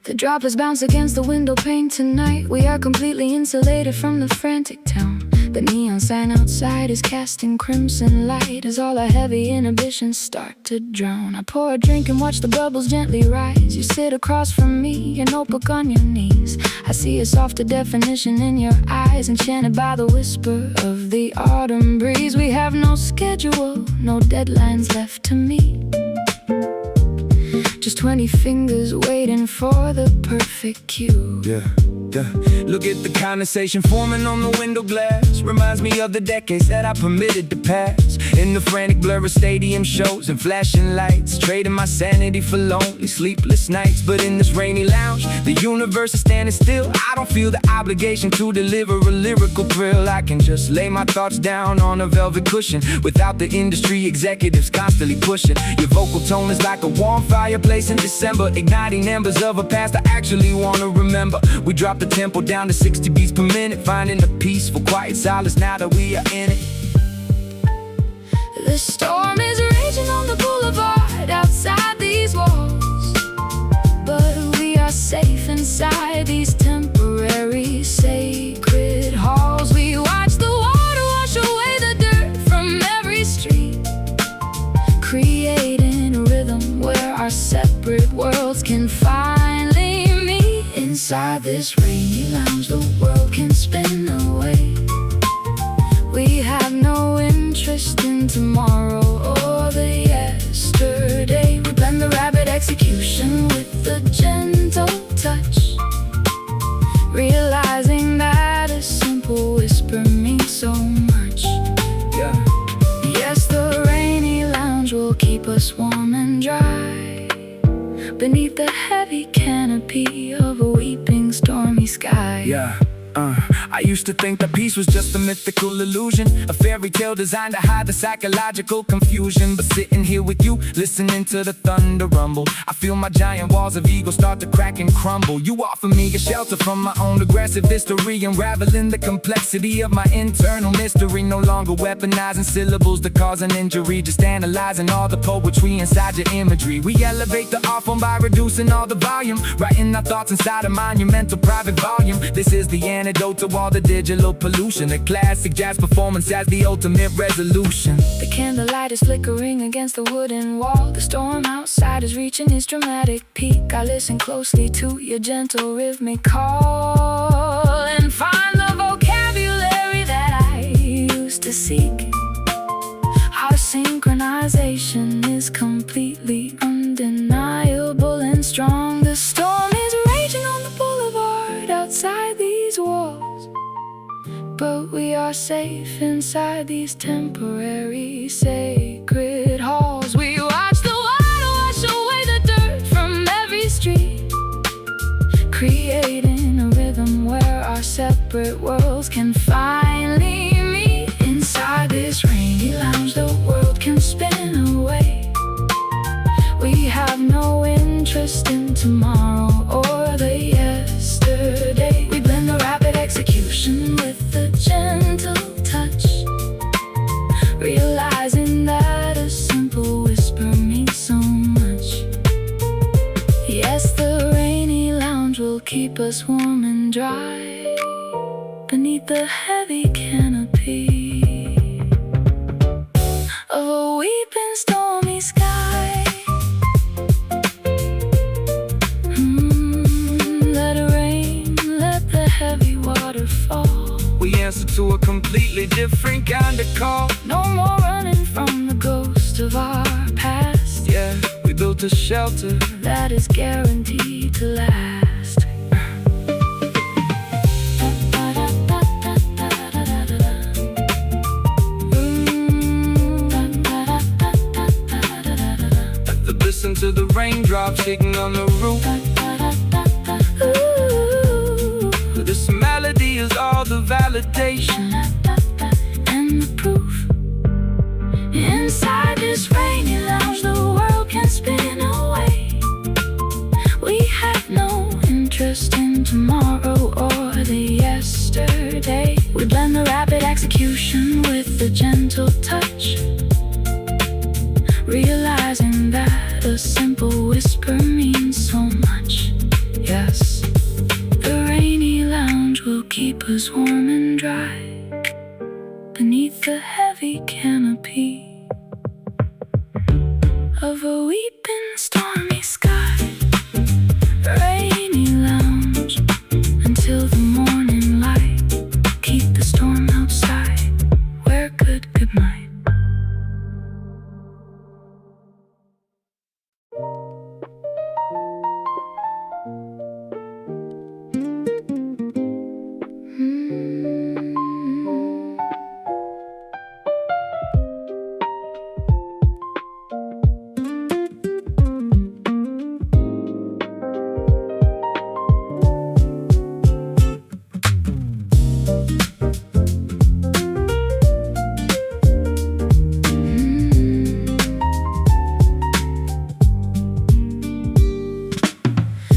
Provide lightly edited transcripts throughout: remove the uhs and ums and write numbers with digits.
The droplets bounce against the window pane tonight. We are completely insulated from the frantic town. The neon sign outside is casting crimson light as all our heavy inhibitions start to drown. I pour a drink and watch the bubbles gently rise. You sit across from me, your notebook on your knees. I see a softer definition in your eyes, enchanted by the whisper of the autumn breeze. We have no schedule, no deadlines left to meet. Just 20 fingers waiting for the perfect cue. Yeah. Look at the condensation forming on the window glass. Reminds me of the decades that I permitted to pass. In the frantic blur of stadium shows and flashing lights, trading my sanity for lonely, sleepless nights. But in this rainy lounge, the universe is standing still. I don't feel the obligation to deliver a lyrical thrill. I can just lay my thoughts down on a velvet cushion without the industry executives constantly pushing. Your vocal tone is like a warm fireplace in December, igniting embers of a past I actually want to remember. We drop the tempo down to 60 beats per minute, finding a peaceful, quiet solace now that we are in it. The storm is raging on the boulevard outside these walls, but we are safe inside these temporary sacred halls. We watch the water wash away the dirt from every street, creating a rhythm where our separate worlds can finally meet. Inside this rainy lounge, the world can spin away. We have no interest in tomorrow or the yesterday. We blend the rapid execution with the gentle touch, realizing that a simple whisper means so much. Yes, the rainy lounge will keep us warm and dry beneath the heavy canopy of a weeping stormy sky. I used to think that peace was just a mythical illusion, a fairy tale designed to hide the psychological confusion. But sitting here with you, listening to the thunder rumble, I feel my giant walls of ego start to crack and crumble. You offer me a shelter from my own aggressive history, unraveling the complexity of my internal mystery. No longer weaponizing syllables to cause an injury, just analyzing all the poetry inside your imagery. We elevate the art form by reducing all the volume, writing our thoughts inside a monumental private volume. This is the antidote to all the digital pollution, a classic jazz performance as the ultimate resolution. The candlelight is flickering against the wooden wall. The storm outside is reaching its dramatic peak. I listen closely to your gentle rhythmic call and find the vocabulary that I used to seek. Our synchronization is completely undeniable and strong. The storm is raging on the boulevard outside these walls, but we are safe inside these temporary sacred halls. We watch the water wash away the dirt from every street, creating a rhythm where our separate worlds can finally meet. Inside this rainy lounge, the world can spin away. We have no interest in tomorrow or the yesterday. We blend the rapid execution with the gentle touch, realizing that a simple whisper means so much. Yes, the rainy lounge will keep us warm and dry beneath the heavy canopy of a weeping stormy sky. Let it rain, let the heavy water fall. We answer to a completely different kind of call. No more running from the ghost of our past. Yeah, we built a shelter that is guaranteed to last. Listen to the raindrops hitting on the roof. Ooh, this melody is all the validation and the proof inside the gentle touch, realizing that a simple whisper means so much. Yes, the rainy lounge will keep us warm and dry beneath the heavy canopy of a weeping stormy sky. Rainy lounge until the morning light. Keep the storm outside. Wear good night.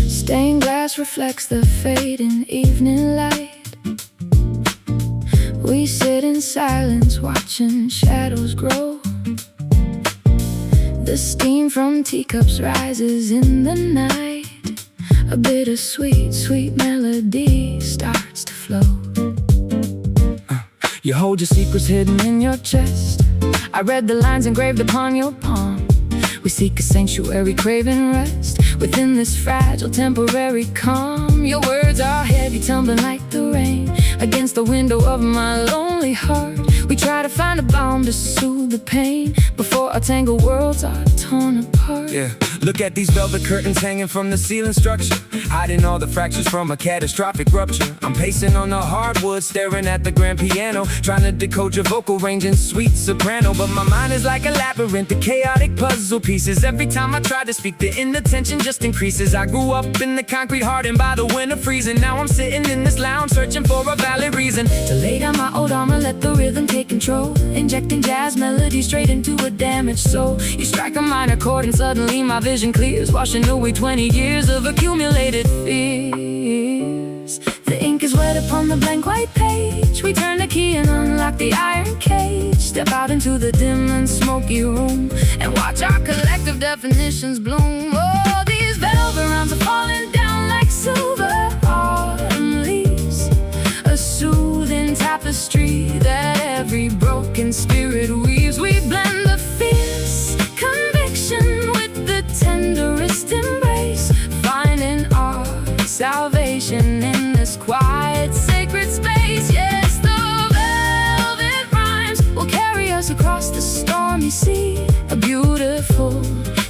Stained glass reflects the fading evening light. We sit in silence, watching shadows grow. The steam from teacups rises in the night. A bittersweet, sweet melody starts to flow. You hold your secrets hidden in your chest. I read the lines engraved upon your palm. We seek a sanctuary, craving rest within this fragile, temporary calm. Your words are heavy, tumbling like the rain against the window of my lonely heart. We try to find a balm to soothe the pain before our tangled worlds are torn apart. Yeah, look at these velvet curtains hanging from the ceiling structure, hiding all the fractures from a catastrophic rupture. I'm pacing on the hardwood, staring at the grand piano, trying to decode your vocal range in sweet soprano. But my mind is like a labyrinth of chaotic puzzle pieces. Every time I try to speak, the inattention just increases. I grew up in the concrete, hardened by the winter freezing. Now I'm sitting in this lounge, searching for a valid reason to lay down my old armor, let the rhythm take control, injecting jazz melody straight into a damaged soul. You strike a minor chord and suddenly my vision clears, washing away 20 years of accumulated fears. The ink is wet upon the blank white page. We turn the key and unlock the iron cage. Step out into the dim and smoky room and watch our collective definitions bloom. Oh, these velvet rounds are falling down like silver autumn leaves, a soothing tapestry that every broken spirit weaves. We blend the fierce conviction with the tenderest embrace, finding our salvation in this quiet, sacred space. Yes, the velvet rhymes will carry us across the stormy sea, a beautiful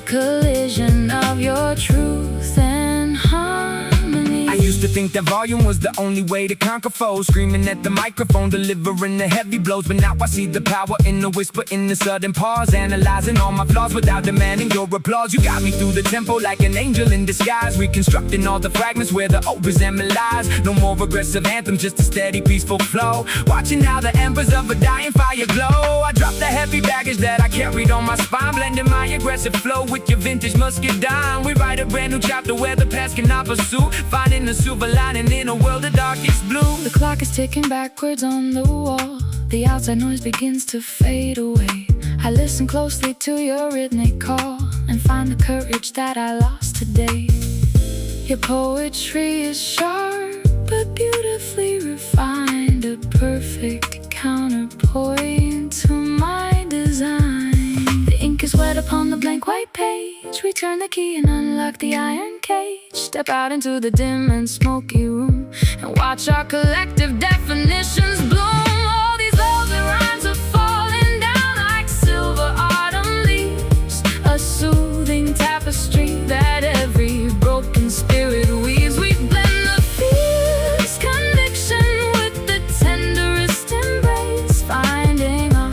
collision of your truth and harmony. I used to think that volume was the only way to conquer foes, screaming at the microphone, delivering the heavy blows. But now I see the power in the whisper, in the sudden pause, analyzing all my flaws without demanding your applause. You got me through the tempo like an angel in disguise, reconstructing all the fragments where the old resentment lies. No more aggressive anthems, just a steady, peaceful flow, watching how the embers of a dying fire glow. I drop the heavy baggage that I carried on my spine, blending my aggressive flow with your vintage muscadine. We write a brand new chapter where the past cannot pursue, finding the silver lining in a world of darkest blue. The clock is ticking backwards on the wall. The outside noise begins to fade away. I listen closely to your rhythmic call and find the courage that I lost today. Your poetry is sharp but beautifully refined, a perfect counterpoint to my design. The ink is wet upon the blank white page. We turn the key and unlock the iron cage. Step out into the dim and smoky room and watch our collective definitions bloom. All these velvet rhymes are falling down like silver autumn leaves, a soothing tapestry that every broken spirit weaves. We blend the fierce conviction with the tenderest embrace, finding our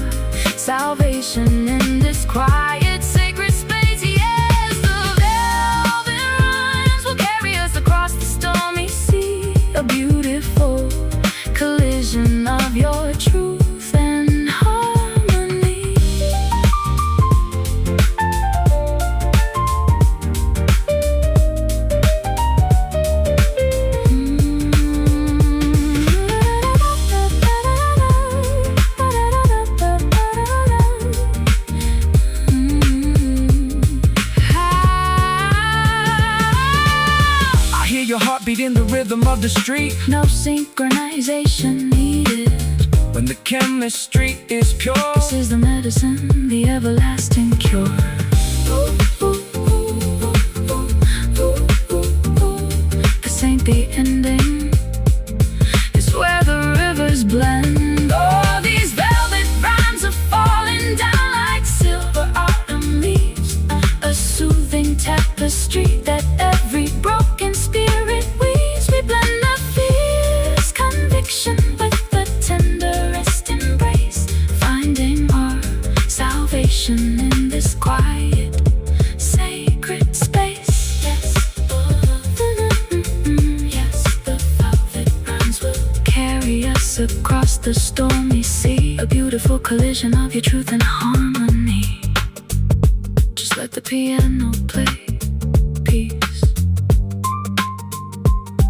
salvation in this quiet, sacred space. Yes, the velvet rhymes will carry us across the stormy sea, a beautiful collision of your truth and harmony. in the rhythm of the street. No synchronization needed. When the chemistry is pure, this is the medicine, the everlasting cure. This ain't the ending. It's where the rivers blend. Oh, these velvet rhymes are falling down like silver autumn leaves. A soothing tapestry that every broken spirit weaves. We blend the fierce conviction with the tenderest embrace, finding our salvation in this quiet, sacred space. Yes, yes, the velvet rhymes will carry us across the stormy sea. A beautiful collision of your truth and harmony. Just let the piano play peace.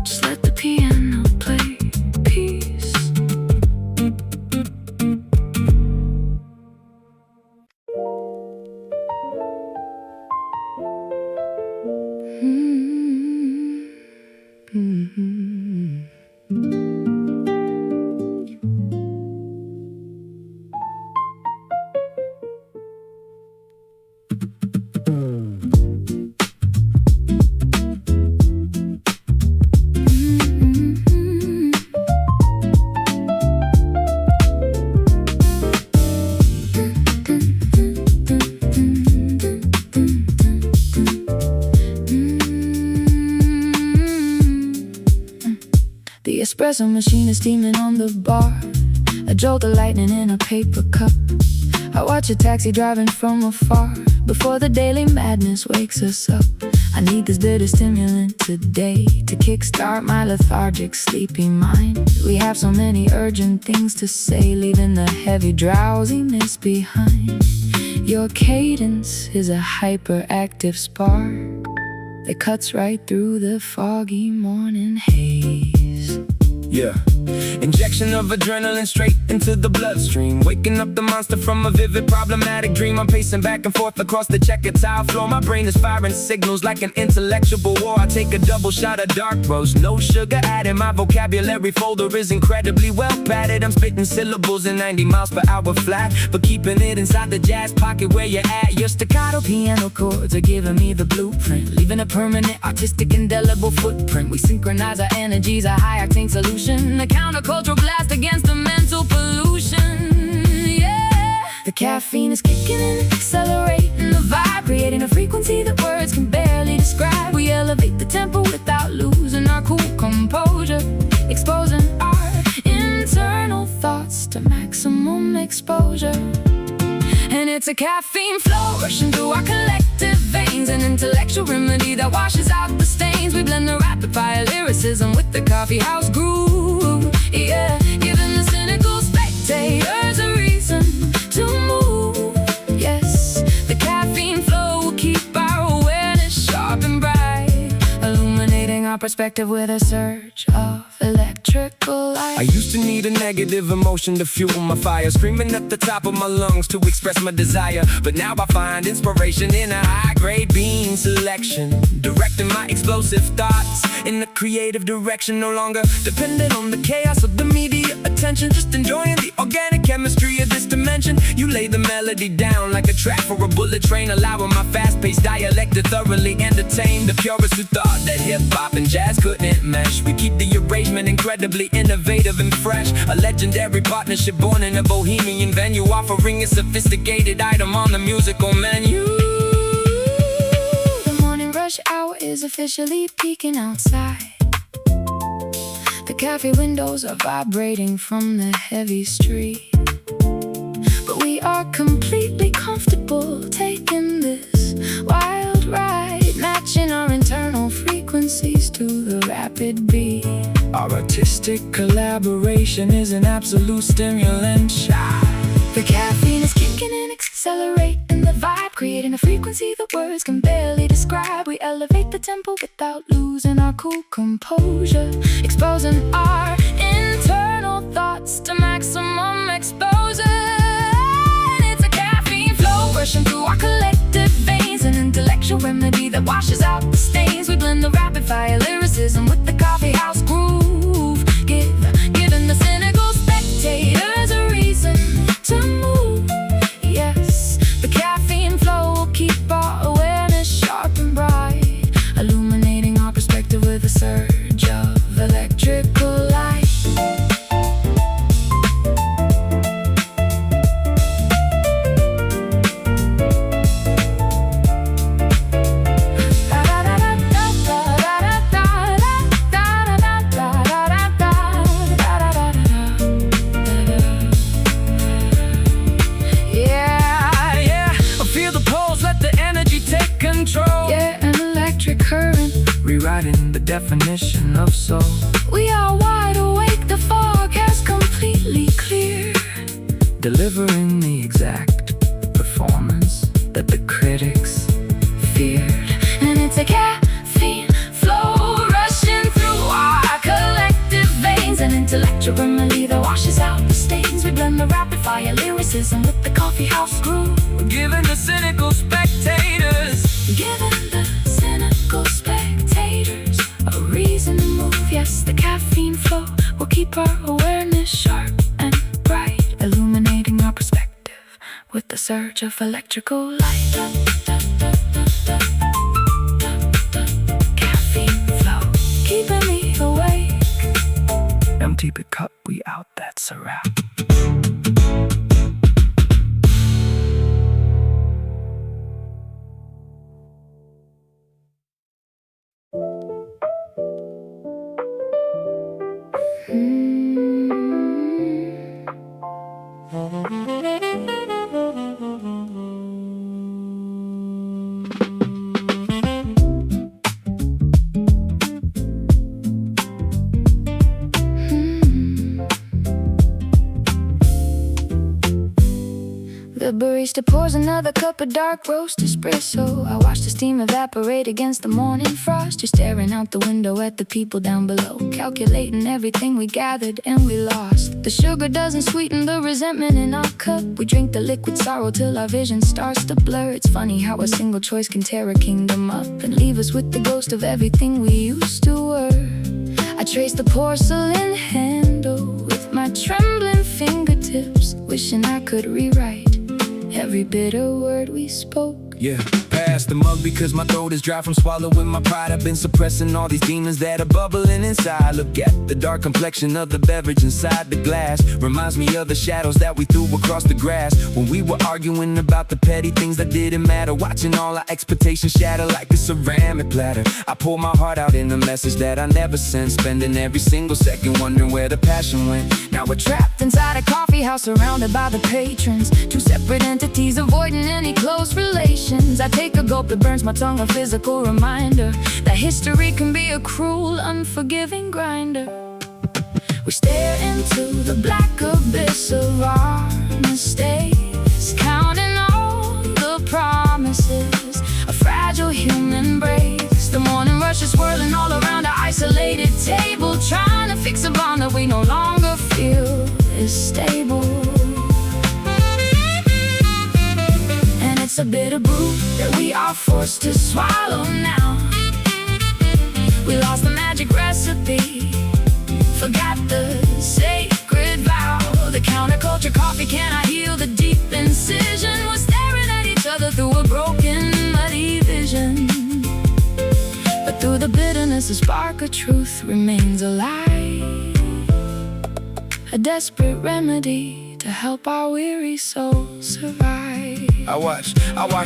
Just let the piano play peace. The espresso machine is steaming on the bar. A jolt of lightning in a paper cup. I watch a taxi driving from afar before the daily madness wakes us up. I need this bitter stimulant today to kickstart my lethargic, sleepy mind. We have so many urgent things to say, leaving the heavy drowsiness behind. Your cadence is a hyperactive spark that cuts right through the foggy morning haze. Yeah, injection of adrenaline straight into the bloodstream, waking up the monster from a vivid problematic dream. I'm pacing back and forth across the checkered tile floor. My brain is firing signals like an intellectual war. I take a double shot of dark roast, no sugar added. My vocabulary folder is incredibly well padded. I'm spitting syllables in 90 miles per hour flat, but keeping it inside the jazz pocket where you're at. Your staccato piano chords are giving me the blueprint, leaving a permanent, artistic, indelible footprint. We synchronize our energies, a high-octane solution, a countercultural blast against the mental pollution. Yeah, the caffeine is kicking in, accelerating the vibe, creating a frequency that words can barely describe. We elevate the tempo without losing our cool composure, exposing our internal thoughts to maximum exposure. And it's a caffeine flow rushing through our collective veins, an intellectual remedy that washes out the stains. We blend the rapid fire lyricism with the Coffeehouse groove. Yeah, giving the cynical spectators a reason to move. Yes, the caffeine flow will keep our awareness sharp and bright, illuminating our perspective with a surge of electrical light. I used to need a negative emotion to fuel my fire, screaming at the top of my lungs to express my desire. But now I find inspiration in a high-grade bean selection, directing my explosive thoughts in a creative direction. No longer dependent on the chaos of the media attention, just enjoying the organic chemistry of this dimension. You lay the melody down like a track for a bullet train, allowing my fast-paced dialect to thoroughly entertain the purists who thought that hip-hop and jazz couldn't mesh. We keep the arrangement incredibly innovative and fresh, a legendary partnership born in a bohemian venue, offering a sophisticated item on the musical menu. The morning rush hour is officially peeking outside. The cafe windows are vibrating from the heavy street, but we are completely comfortable taking this wild ride, matching our internal frequencies to the rapid beat. Our artistic collaboration is an absolute stimulant shot. The caffeine is kicking in, accelerating the vibe, creating a frequency that words can barely describe. We elevate the tempo without losing our cool composure, exposing our internal thoughts to maximum exposure. And it's a caffeine flow rushing through our collective veins, an intellectual remedy that washes out the stains. We blend the rapid fire lyricism with the coffee rewriting the definition of soul. We are wide awake, the forecast completely clear, delivering the exact performance that the critics feared. and it's a caffeine flow rushing through our collective veins, an intellectual remedy that washes out the stains. We blend the rapid fire lyricism with the coffeehouse groove, We're giving the cynical spectators a reason to move. Yes, the caffeine flow will keep our awareness sharp and bright, illuminating our perspective with the surge of electrical light. Caffeine flow, keeping me awake. Empty the cup, we out, that's a wrap. The barista pours another cup of dark roast espresso. I watch the steam evaporate against the morning frost. You're staring out the window at the people down below, calculating everything we gathered and we lost. The sugar doesn't sweeten the resentment in our cup. We drink the liquid sorrow till our vision starts to blur. It's funny how a single choice can tear a kingdom up and leave us with the ghost of everything we used to were. I trace the porcelain handle with my trembling fingertips, wishing I could rewrite every bitter word we spoke. Yeah, pass the mug because my throat is dry from swallowing my pride. I've been suppressing all these demons that are bubbling inside. Look at the dark complexion of the beverage inside the glass. Reminds me of the shadows that we threw across the grass when we were arguing about the petty things that didn't matter. Watching all our expectations shatter like a ceramic platter. I pour my heart out in a message that I never sent, spending every single second wondering where the passion went. Now we're trapped inside a coffee house surrounded by the patrons, two separate entities avoiding any close relations. I take a gulp, it burns my tongue, a physical reminder that history can be a cruel, unforgiving grinder. We stare into the black abyss of our mistakes, counting all the promises a fragile human breaks. The morning rush is swirling all around our isolated table, trying to fix a bond that we no longer feel is stable. It's a bitter brew that we are forced to swallow now. We lost the magic recipe, forgot the sacred vow. The counterculture coffee cannot heal the deep incision. We're staring at each other through a broken, muddy vision, but through the bitterness a spark of truth remains alive, a desperate remedy to help our weary souls survive. I watch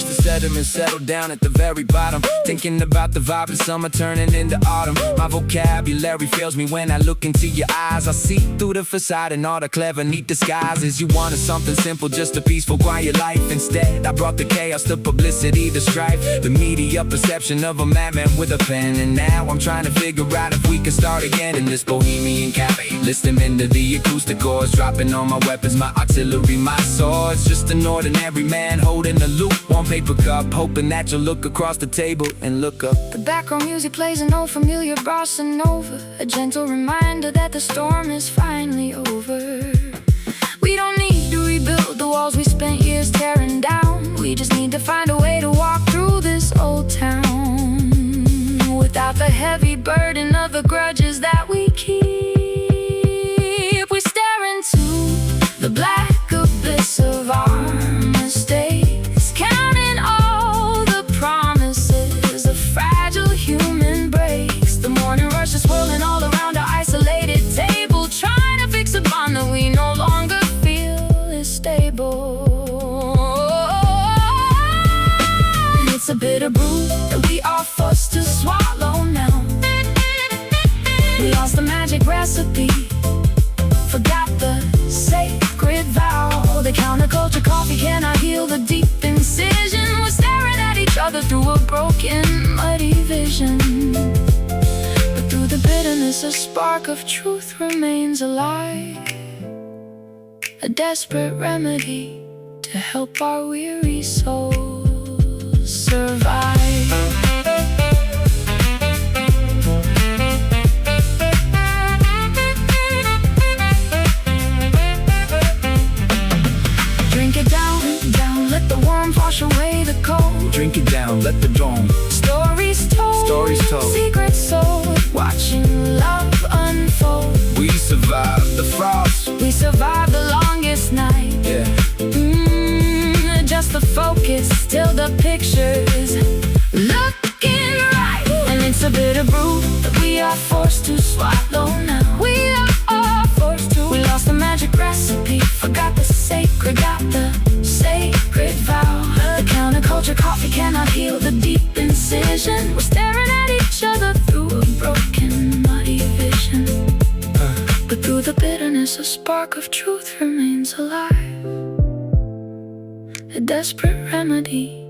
the sediment settle down at the very bottom, thinking about the vibe of summer turning into autumn. My vocabulary fails me when I look into your eyes. I see through the facade and all the clever, neat disguises. You wanted something simple, just a peaceful, quiet life. Instead, I brought the chaos, the publicity, the strife, the media perception of a madman with a pen. And now I'm trying to figure out if we can start again in this bohemian cafe. Listen into the acoustic chords, dropping all my weapons, my artillery, my swords. Just an ordinary man holding a lukewarm paper cup, hoping that you'll look across the table and look up. The background music plays an old familiar bossa nova, a gentle reminder that the storm is finally over. We don't need to rebuild the walls we spent years tearing down. We just need to find a way to walk through this old town without the heavy burden of the grudges that we keep. We stare into the black abyss of our mistakes, counting all the promises a fragile human breaks. The morning rush is swirling all around our isolated table, trying to fix a bond that we no longer feel is stable. And it's a bitter brew that we are forced to swallow now. We lost the magic recipe, forgot the sacred vow. The counterculture coffee cannot heal the deep incision. We're staring at each other through a broken, muddy vision, bitterness, a spark of truth remains alive. A desperate remedy to help our weary souls survive. Drink it down, down, let the warmth wash away the cold. Drink it down, let the dawn. Stories told, secrets sold, watching love unfold. We survived the frost, we survived the longest night. yeah. Just the focus, still the pictures looking right. And it's a bitter brew that we are forced to swallow now. We are forced to. We lost the magic recipe, forgot the sacred, got the sacred vow. The counterculture coffee cannot heal the deep incision. We're staring at each other through a broken, muddy vision. But through the bitterness, a spark of truth remains alive. A desperate remedy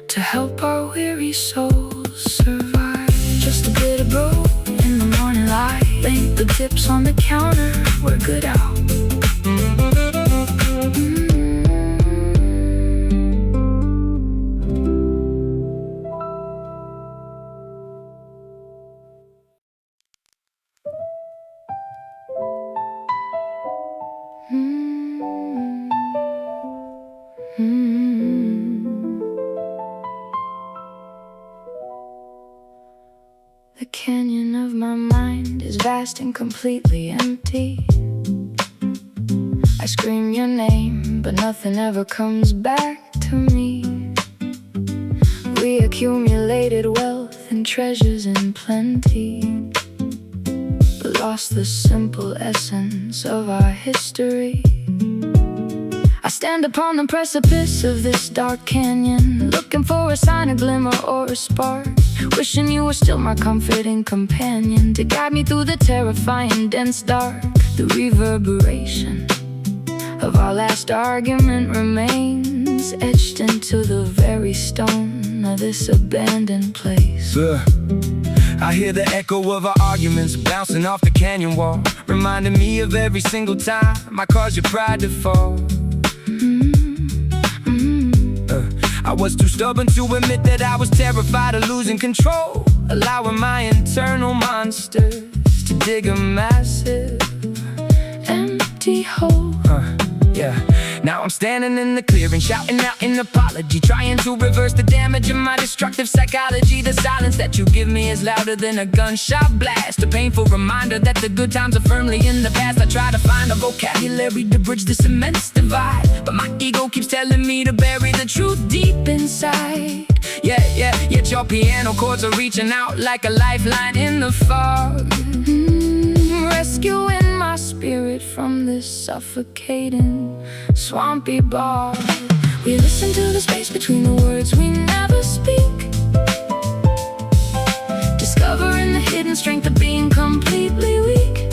to help our weary souls survive. Just a bit of brew in the morning light. Link the tips on the counter, we're good out. The canyon of my mind is vast and completely empty. I scream your name, but nothing ever comes back to me. We accumulated wealth and treasures in plenty, but lost the simple essence of our history. I stand upon the precipice of this dark canyon, looking for a sign, a glimmer, or a spark. Wishing you were still my comforting companion, to guide me through the terrifying dense dark. The reverberation of our last argument remains etched into the very stone of this abandoned place. I hear the echo of our arguments bouncing off the canyon wall, reminding me of every single time I caused your pride to fall. I was too stubborn to admit that I was terrified of losing control, allowing my internal monsters to dig a massive, empty hole. Yeah. Now I'm standing in the clearing, shouting out an apology, trying to reverse the damage of my destructive psychology. The silence that you give me is louder than a gunshot blast, a painful reminder that the good times are firmly in the past. I try to find a vocabulary to bridge this immense divide, but my ego keeps telling me to bury the truth deep inside. Yet your piano chords are reaching out like a lifeline in the fog, rescuing my spirit from this suffocating, swampy bog. We listen to the space between the words we never speak, discovering the hidden strength of being completely weak.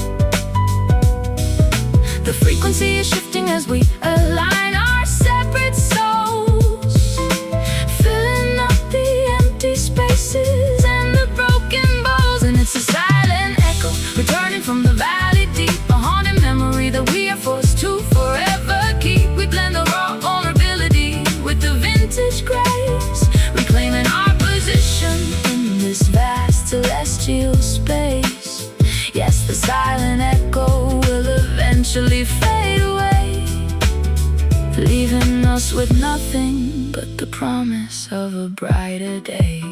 The frequency is shifting as we align our separate souls, filling up the empty spaces and the broken bowls. And it's a silent echo returning from the valley deep, a haunted memory that we are forced to forever keep. We blend the raw vulnerability with the vintage grace, reclaiming our position in this vast celestial space. Yes, the silent echo will eventually fade away, leaving us with nothing but the promise of a brighter day.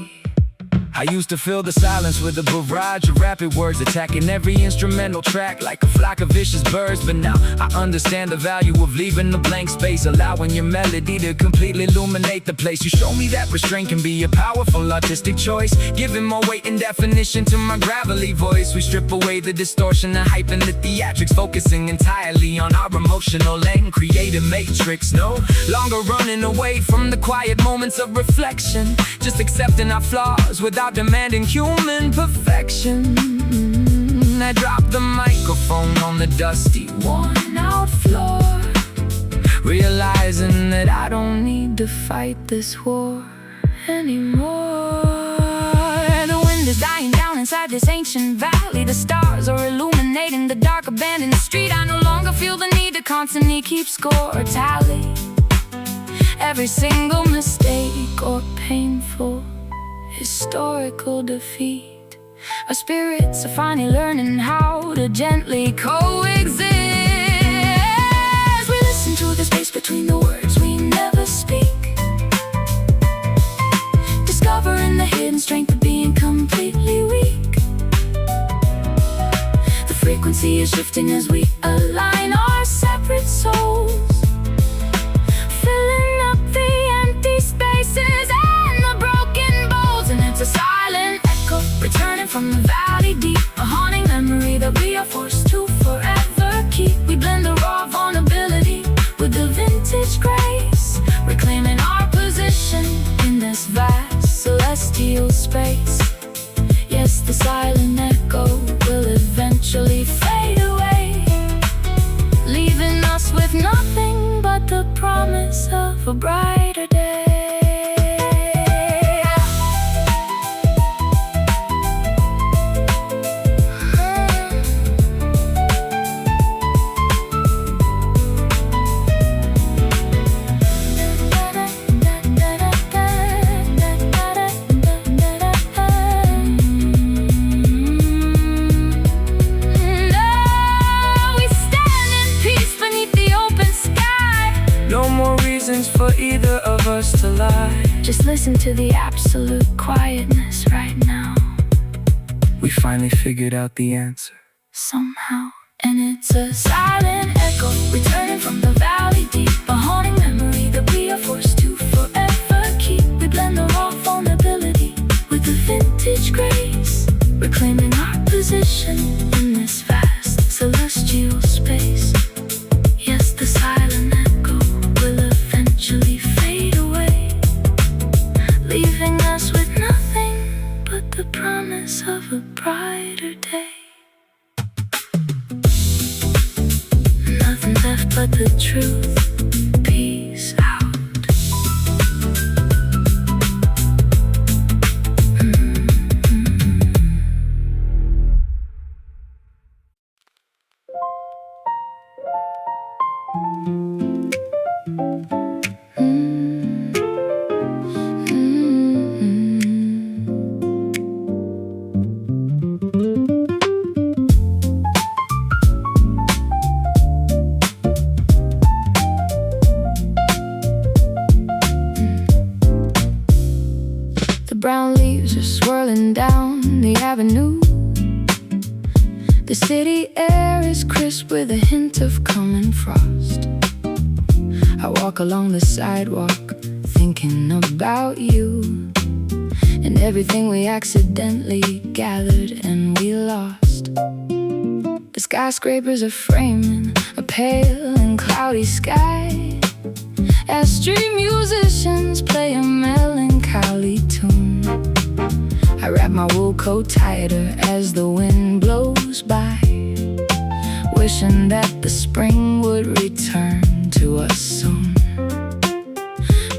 I used to fill the silence with a barrage of rapid words, attacking every instrumental track like a flock of vicious birds. But now I understand the value of leaving a blank space, allowing your melody to completely illuminate the place. You show me that restraint can be a powerful artistic choice, giving more weight and definition to my gravelly voice. We strip away the distortion, the hype, and the theatrics, focusing entirely on our emotional and creative matrix. No longer running away from the quiet moments of reflection, just accepting our flaws without demanding human perfection. I dropped the microphone on the dusty, worn out floor, realizing that I don't need to fight this war anymore. The wind is dying down inside this ancient valley. The stars are illuminating the dark abandoned street. I no longer feel the need to constantly keep score or tally every single mistake or painful historical defeat. Our spirits are finally learning how to gently coexist. We listen to the space between the words we never speak, discovering the hidden strength of being completely weak. The frequency is shifting as we align our separate souls, filling up the empty spaces and the broken bowls. And it's a silent echo returning from the valley deep, a haunting memory that we are forced to forever keep. We blend the raw vulnerability with the vintage grace, reclaiming our position in this vast celestial space. Yes, the silent echo will eventually fade away, leaving us with nothing but the promise of a brighter day. For either of us to lie, just listen to the absolute quietness right now. We finally figured out the answer somehow. And it's a silent echo returning from the valley deep, a haunting memory that we are forced to forever keep. We blend the raw vulnerability with the vintage grace, reclaiming our position in this vast celestial space. Yes, the silent echo will eventually fade away, leaving us with nothing but the promise of a brighter day. Nothing left but the truth. Peace out. Brown leaves are swirling down the avenue. The city air is crisp with a hint of coming frost. I walk along the sidewalk thinking about you and everything we accidentally gathered and we lost. The skyscrapers are framing a pale and cloudy sky as street musicians play a melancholy tune. I wrap my wool coat tighter as the wind blows by, wishing that the spring would return to us soon.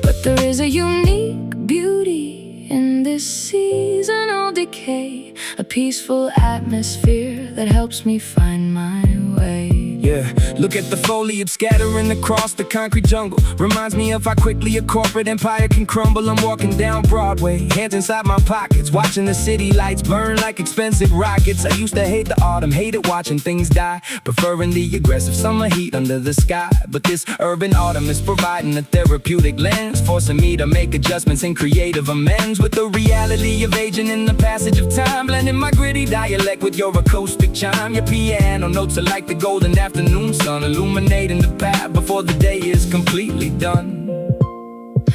But there is a unique beauty in this seasonal decay, a peaceful atmosphere that helps me find my way. Yeah, look at the foliage scattering across the concrete jungle. Reminds me of how quickly a corporate empire can crumble. I'm walking down Broadway, hands inside my pockets, watching the city lights burn like expensive rockets. I used to hate the autumn, hated watching things die, preferring the aggressive summer heat under the sky. But this urban autumn is providing a therapeutic lens, forcing me to make adjustments and creative amends with the reality of aging in the passage of time, blending my gritty dialect with your acoustic chime. Your piano notes are like the golden afternoon sun, illuminating the path before the day is completely done.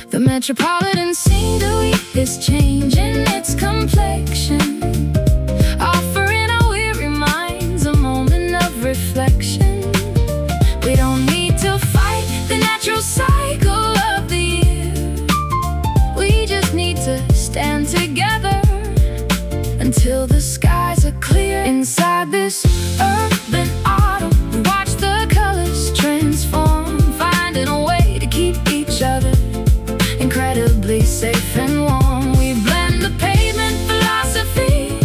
The metropolitan scenery is changing its complexion, offering our weary minds a moment of reflection. We don't need to fight the natural cycle of the year, we just need to stand together until the skies are clear. Inside this urban autumn, we watch the colors transform, finding a way to keep each other incredibly safe and warm. We blend the pavement philosophy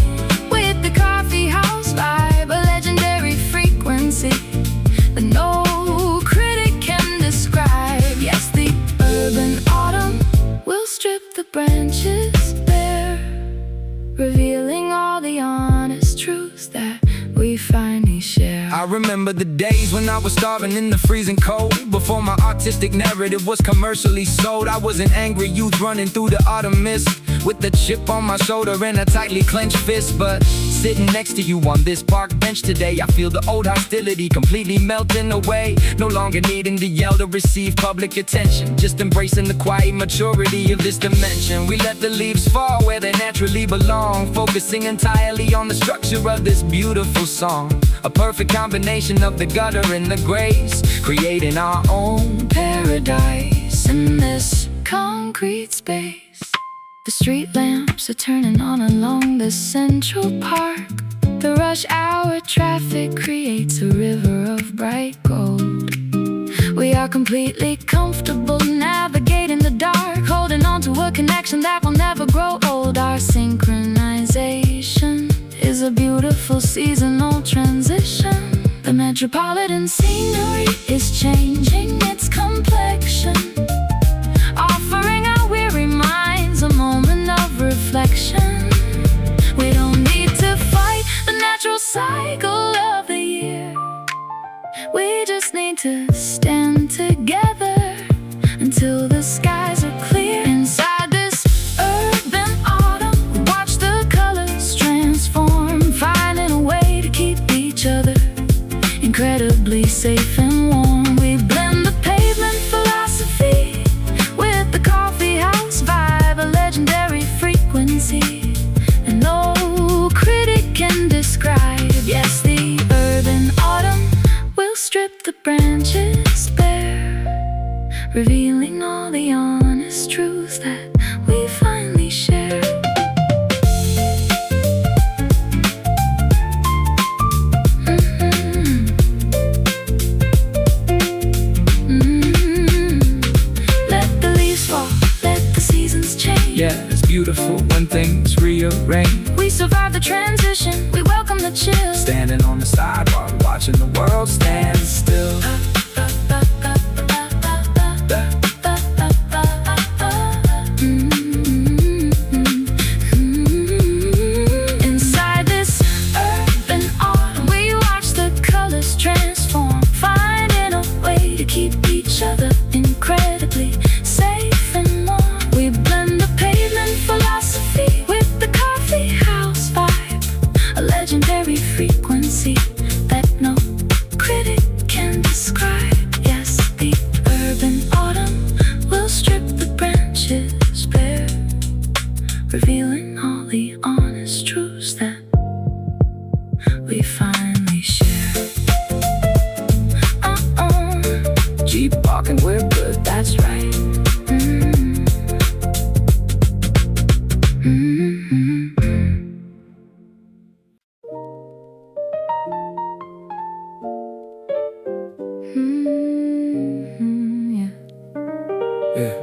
remember the days when I was starving in the freezing cold. Before my artistic narrative was commercially sold, I was an angry youth running through the autumn mist, with a chip on my shoulder and a tightly clenched fist. But sitting next to you on this park bench today, I feel the old hostility completely melting away. No longer needing to yell to receive public attention, just embracing the quiet maturity of this dimension. We let the leaves fall where they naturally belong, focusing entirely on the structure of this beautiful song. A perfect combination of the gutter and the grace, creating our own paradise in this concrete space. The street lamps are turning on along the Central Park. The rush hour traffic creates a river of bright gold. We are completely comfortable navigating the dark, holding on to a connection that will never grow old. Our synchronization is a beautiful seasonal transition. The metropolitan scenery is changing its complexion, offering our weary minds a moment of reflection. We don't need to fight the natural cycle of the year. We just need to stand together until the skies are clear. Inside this urban autumn, we watch the colors transform, finding a way to keep each other incredibly safe and warm. We blend the pavement philosophy with the Coffeehouse vibe, a legendary frequency and no critic can describe. Yes, the urban autumn will strip the branches bare, revealing all the honest truths that we finally share. Let the leaves fall, let the seasons change. Yeah, it's beautiful when things rearrange. We survive the transition, we welcome the chill. Standing on the sidewalk, watching the world stand still. Inside this urban autumn, we watch the colors transform, finding a way to keep each other incredibly safe and warm. We blend the pavement philosophy with the Coffeehouse vibe, a legendary frequency that no critic can describe. Yes, the urban autumn will strip the branches bare, revealing all the honest truths that we finally share. Keep walking, we're good, that's right. Yeah. Yeah.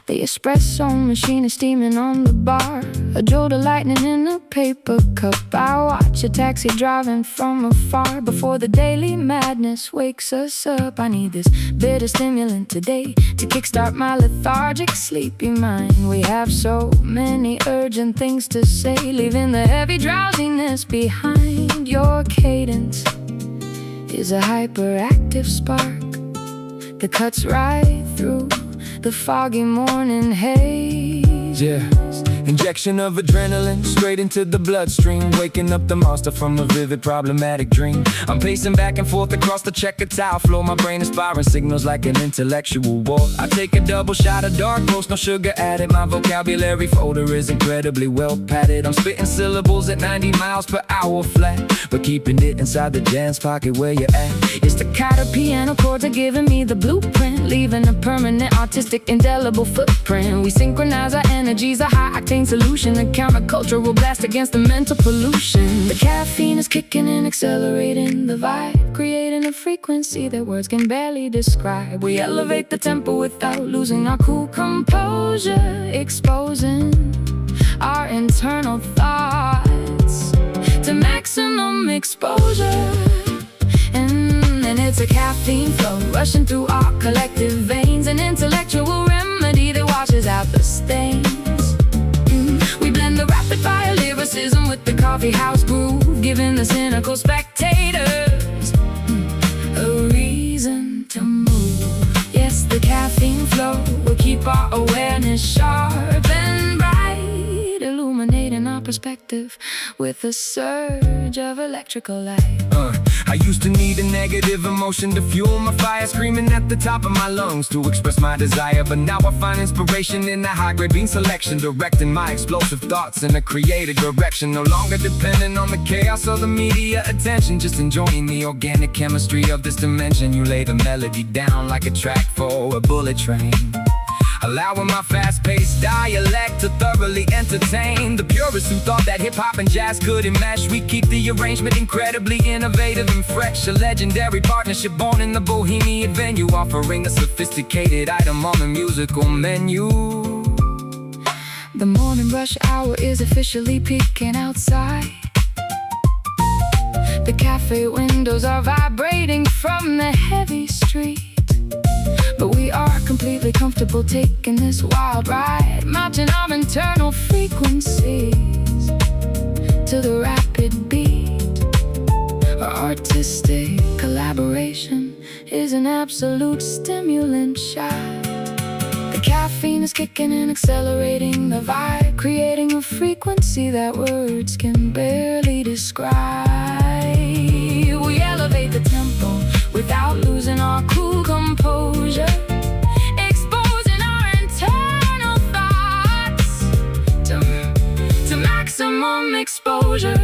The espresso machine is steaming on the bar, a jolt of lightning in a paper cup. I watch a taxi driving from afar before the daily madness wakes us up. I need this bitter stimulant today to kickstart my lethargic, sleepy mind. We have so many urgent things to say, leaving the heavy drowsiness behind. Your cadence is a hyperactive spark that cuts right through the foggy morning haze. Yeah, injection of adrenaline straight into the bloodstream, waking up the monster from a vivid problematic dream. I'm pacing back and forth across the checkered tile floor, my brain is firing signals like an intellectual war. I take a double shot of dark roast, no sugar added. My vocabulary folder is incredibly well padded. I'm spitting syllables at 90 miles per hour flat, but keeping it inside the jazz pocket where you're at. It's the kind of piano chords are giving me the blueprint, leaving a permanent artistic indelible footprint. We synchronize our energies, a high-octane solution, a countercultural blast against the mental pollution. The caffeine is kicking in, accelerating the vibe, creating a frequency that words can barely describe. We elevate the tempo without losing our cool composure, exposing our internal thoughts to maximum exposure. And it's a caffeine flow rushing through our collective veins, an intellectual remedy that washes out the stains. We blend the rapid fire lyricism with the coffeehouse groove, giving the cynical spectators a reason to move. Yes, the caffeine flow will keep our awareness sharp and bright, illuminating our perspective with a surge of electrical light. I used to need a negative emotion to fuel my fire, screaming at the top of my lungs to express my desire. But now I find inspiration in the high-grade bean selection, directing my explosive thoughts in a creative direction. No longer depending on the chaos or the media attention, just enjoying the organic chemistry of this dimension. You lay the melody down like a track for a bullet train, allowing my fast-paced dialect to thoroughly entertain the purists who thought that hip-hop and jazz couldn't mesh. We keep the arrangement incredibly innovative and fresh, a legendary partnership born in the bohemian venue, offering a sophisticated item on the musical menu. The morning rush hour is officially peeking outside. The cafe windows are vibrating from the heavy street, but we are completely comfortable taking this wild ride, matching our internal frequencies to the rapid beat. Our artistic collaboration is an absolute stimulant shot. The caffeine is kicking and accelerating the vibe, creating a frequency that words can barely describe. We elevate the tempo without losing our cool composure, exposing our internal thoughts to maximum exposure.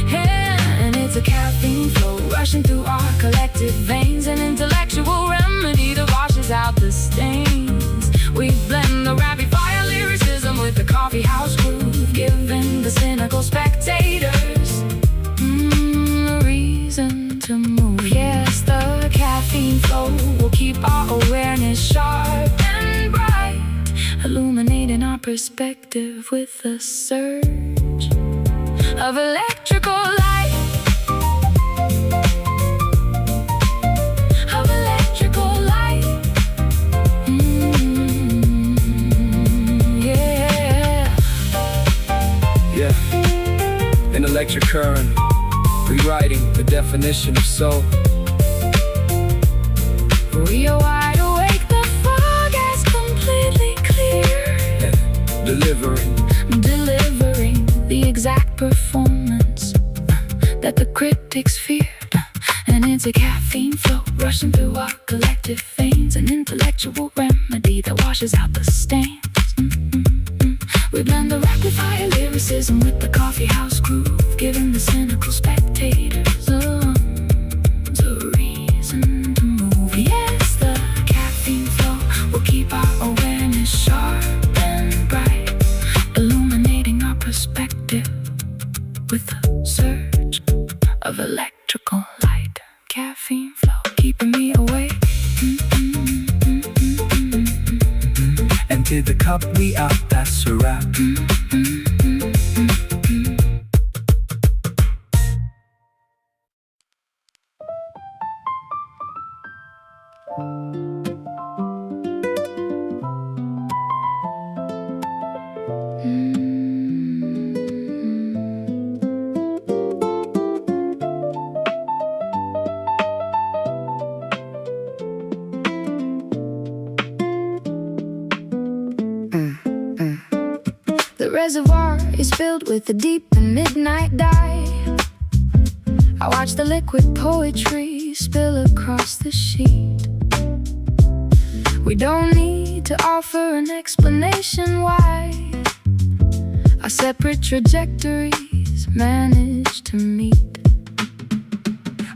Yeah, and it's a caffeine flow rushing through our collective veins, an intellectual remedy that washes out the stains. We blend the rapid fire lyricism with the coffeehouse groove, giving the cynical spectators a reason to move. Yes, the caffeine flow will keep our awareness sharp and bright, illuminating our perspective with a surge of electrical light. Of electrical light. Yeah. Yeah, an electric current, rewriting the definition of soul. We are wide awake, the fog is completely clear. Yeah, delivering the exact performance that the critics feared. And it's a caffeine flow rushing through our collective veins, an intellectual remedy that washes out the stains. We blend the rapid fire lyricism with the coffeehouse groove, giving the cynical spectators a reason to move. Yes, the caffeine flow will keep our awareness sharp and bright, illuminating our perspective with a surge of electrical light. Caffeine flow keeping me awake. Empty the cup, we out, that's a wrap. The reservoir is filled with a deep and midnight dive. I watch the liquid poetry spill across the sheet. We don't need to offer an explanation why our separate trajectories manage to meet.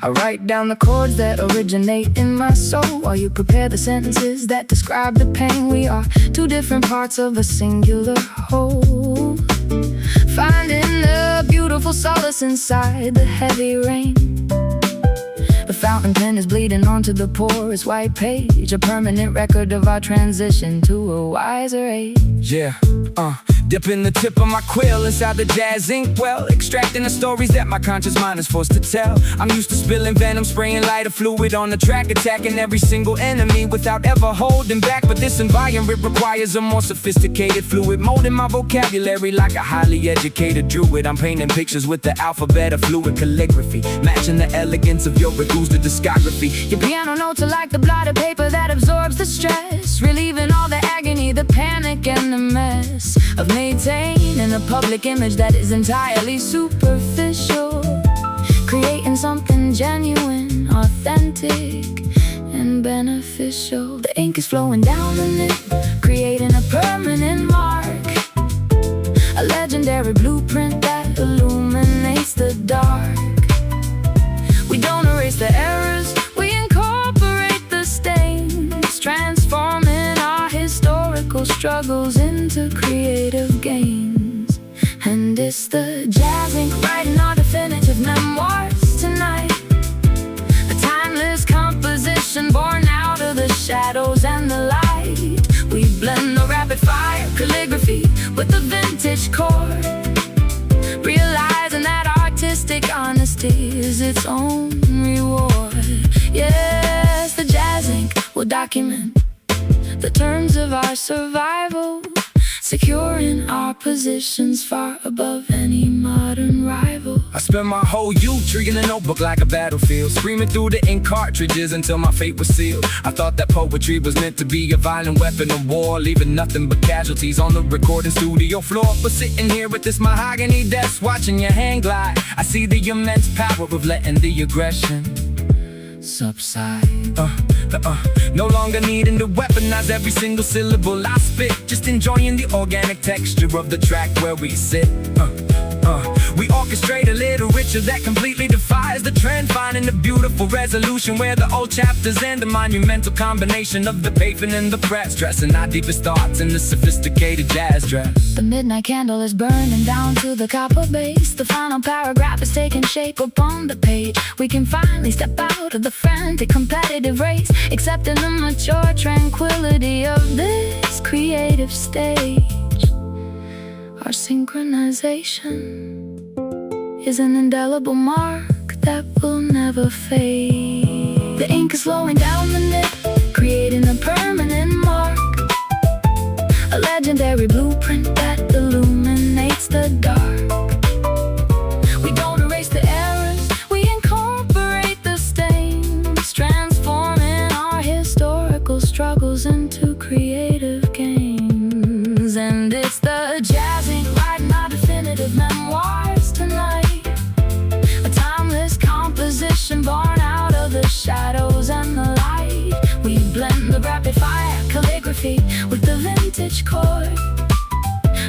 I write down the chords that originate in my soul, while you prepare the sentences that describe the pain. We are two different parts of a singular whole, finding the beautiful solace inside the heavy rain. The fountain pen is bleeding onto the porous white page, a permanent record of our transition to a wiser age. Yeah, Dipping the tip of my quill inside the jazz ink well, extracting the stories that my conscious mind is forced to tell. I'm used to spilling venom, spraying lighter fluid on the track, attacking every single enemy without ever holding back. But this environment requires a more sophisticated fluid, molding my vocabulary like a highly educated druid. I'm painting pictures with the alphabet of fluid calligraphy, matching the elegance of your reduced discography. Your piano notes are like the blotted paper that absorbs the stress, relieving all the agony, the panic, and the mess of maintaining a public image that is entirely superficial, creating something genuine, authentic, and beneficial. The ink is flowing down the nib, creating a permanent mark, a legendary blueprint that illuminates the dark. We don't erase the errors, we incorporate the stains, transforming our historical struggles into creative gains. And it's the jazz ink writing our definitive memoirs tonight, a timeless composition born out of the shadows and the light. We blend the rapid fire calligraphy with the vintage chord, realizing that artistic honesty is its own reward. Yes, the jazz ink will document the terms of our survival, securing our positions far above any modern rival. I spent my whole youth treating a notebook like a battlefield, screaming through the ink cartridges until my fate was sealed. I thought that poetry was meant to be a violent weapon of war, leaving nothing but casualties on the recording studio floor. But sitting here with this mahogany desk, watching your hand glide, I see the immense power of letting the aggression subside. No longer needing to weaponize every single syllable I spit, just enjoying the organic texture of the track where we sit. We orchestrate a literature that completely defies the trend, finding a beautiful resolution where the old chapters end, a monumental combination of the pavement and the press, dressing our deepest thoughts in the sophisticated jazz dress. The midnight candle is burning down to the copper base, the final paragraph is taking shape upon the page. We can finally step out of the frantic competitive race, accepting the mature tranquility of this creative stage. Our synchronization is an indelible mark that will never fade. The ink is flowing down the nib, creating a permanent mark, a legendary blueprint that illuminates the dark. We don't erase the errors, we incorporate the stains, transforming our historical struggles into creative gains. And it's the jazz ink writing our definitive memoirs tonight, a timeless composition born out of the shadows and the light. We blend the rapid fire calligraphy with the vintage chord,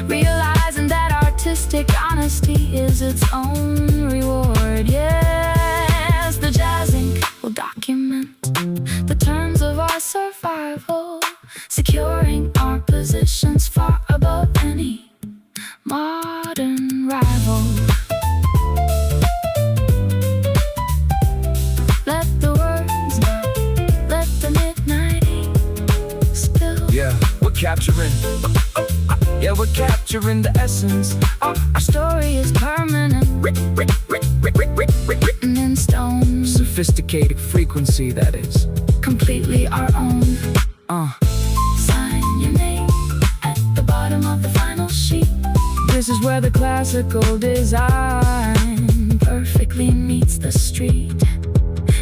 realizing that artistic honesty is its own reward. Yes, the jazz ink will document the terms of our survival, securing our positions far above any modern rival. Let the words not, let the midnight ink spill. Yeah, we're capturing the essence. Our story is permanent, written in stone, Sophisticated frequency that is completely our own. Sign your name at the bottom of the final sheet. This is where the classical design perfectly meets the street.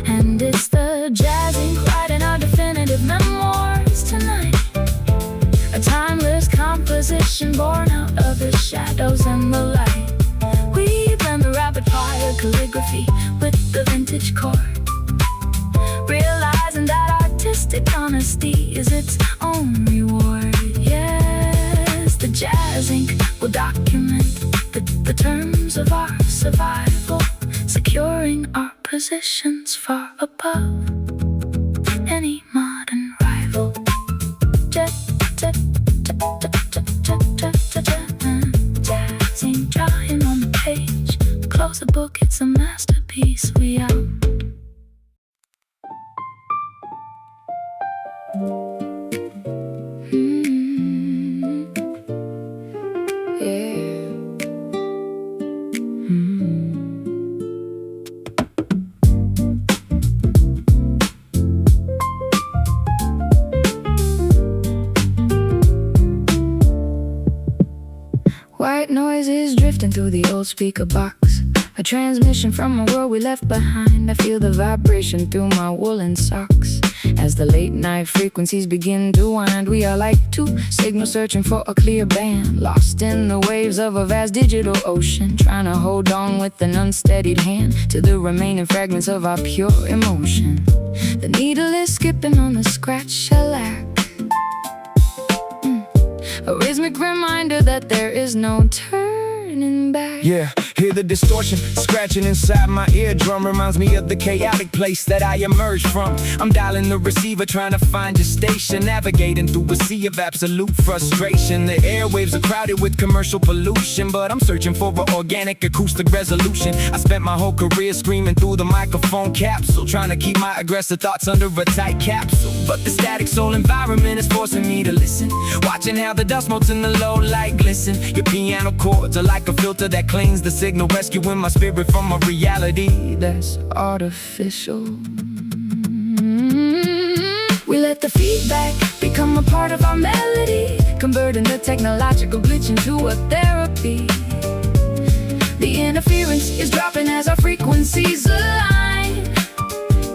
And it's the jazz ink writing our definitive memoirs tonight, a timeless composition born out of the shadows and the light. We blend the rapid fire calligraphy with the vintage chord, realizing that artistic honesty is its own reward. Yes, the jazz ink will document the terms of our survival, securing our positions far above any modern rival. Jazz ink drawing on the page, close the book, it's a masterpiece. We out. Yeah. White noises drifting through the old speaker box, a transmission from a world we left behind. I feel the vibration through my woolen socks. As the late night frequencies begin to wind, we are like two signals searching for a clear band, lost in the waves of a vast digital ocean, trying to hold on with an unsteadied hand to the remaining fragments of our pure emotion. The needle is skipping on the scratch shellac, a rhythmic reminder that there is no turning back. Yeah, hear the distortion scratching inside my eardrum. Reminds me of the chaotic place that I emerged from. I'm dialing the receiver, trying to find your station, navigating through a sea of absolute frustration. The airwaves are crowded with commercial pollution, but I'm searching for an organic acoustic resolution. I spent my whole career screaming through the microphone capsule, trying to keep my aggressive thoughts under a tight capsule. But the static soul environment is forcing me to listen, watching how the dust motes in the low light glisten. Your piano chords are like a filter that cleans the signal, rescuing my spirit from a reality that's artificial. We let the feedback become a part of our melody, converting the technological glitch into a therapy. The interference is dropping as our frequencies align,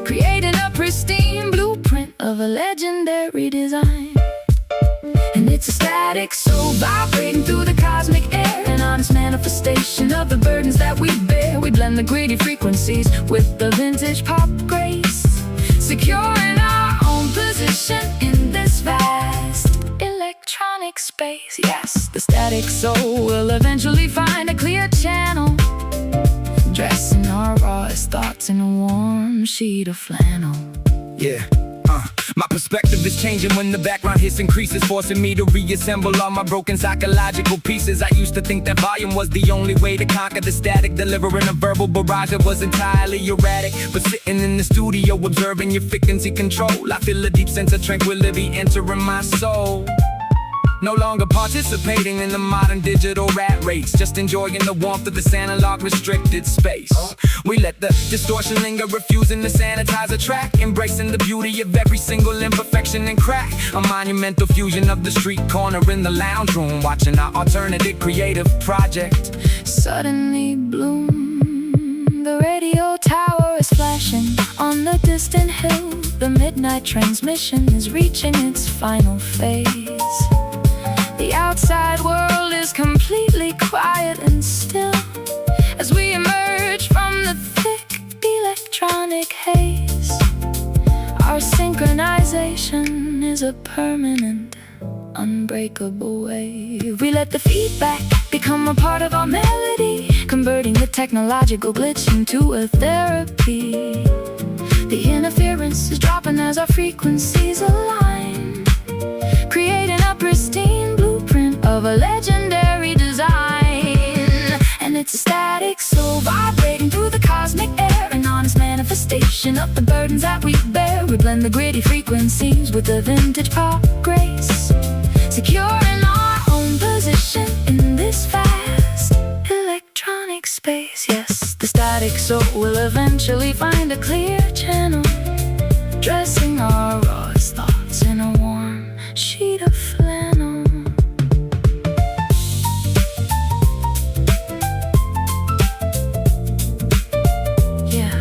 creating a pristine blueprint of a legendary design. And it's a static soul vibrating through the cosmic air, an honest manifestation of the burdens that we bear. We blend the gritty frequencies with the vintage pop grace, securing our own position in this vast electronic space. Yes, the static soul will eventually find a clear channel, dressing our rawest thoughts in a warm sheet of flannel. Yeah. My perspective is changing when the background hiss increases, forcing me to reassemble all my broken psychological pieces. I used to think that volume was the only way to conquer the static, delivering a verbal barrage that was entirely erratic. But sitting in the studio, observing your frequency control, I feel a deep sense of tranquility entering my soul. No longer participating in the modern digital rat race, just enjoying the warmth of this analog restricted space. We let the distortion linger, refusing to sanitize a track, embracing the beauty of every single imperfection and crack. A monumental fusion of the street corner in the lounge room, watching our alternative creative project suddenly bloom. The radio tower is flashing on the distant hill. The midnight transmission is reaching its final phase. The outside world is completely quiet and still as we emerge from the thick electronic haze. Our synchronization is a permanent, unbreakable wave. We let the feedback become a part of our melody, converting the technological glitch into a therapy. The interference is dropping as our frequencies align, creating a pristine blueprint of a legendary design. And it's a static soul vibrating through the cosmic air, an honest manifestation of the burdens that we bear. We blend the gritty frequencies with the vintage pop grace, securing our own position in this vast electronic space. Yes, the static soul will eventually find a clear channel, dressing our rawest thoughts in a warm sheet of flannel. Yeah.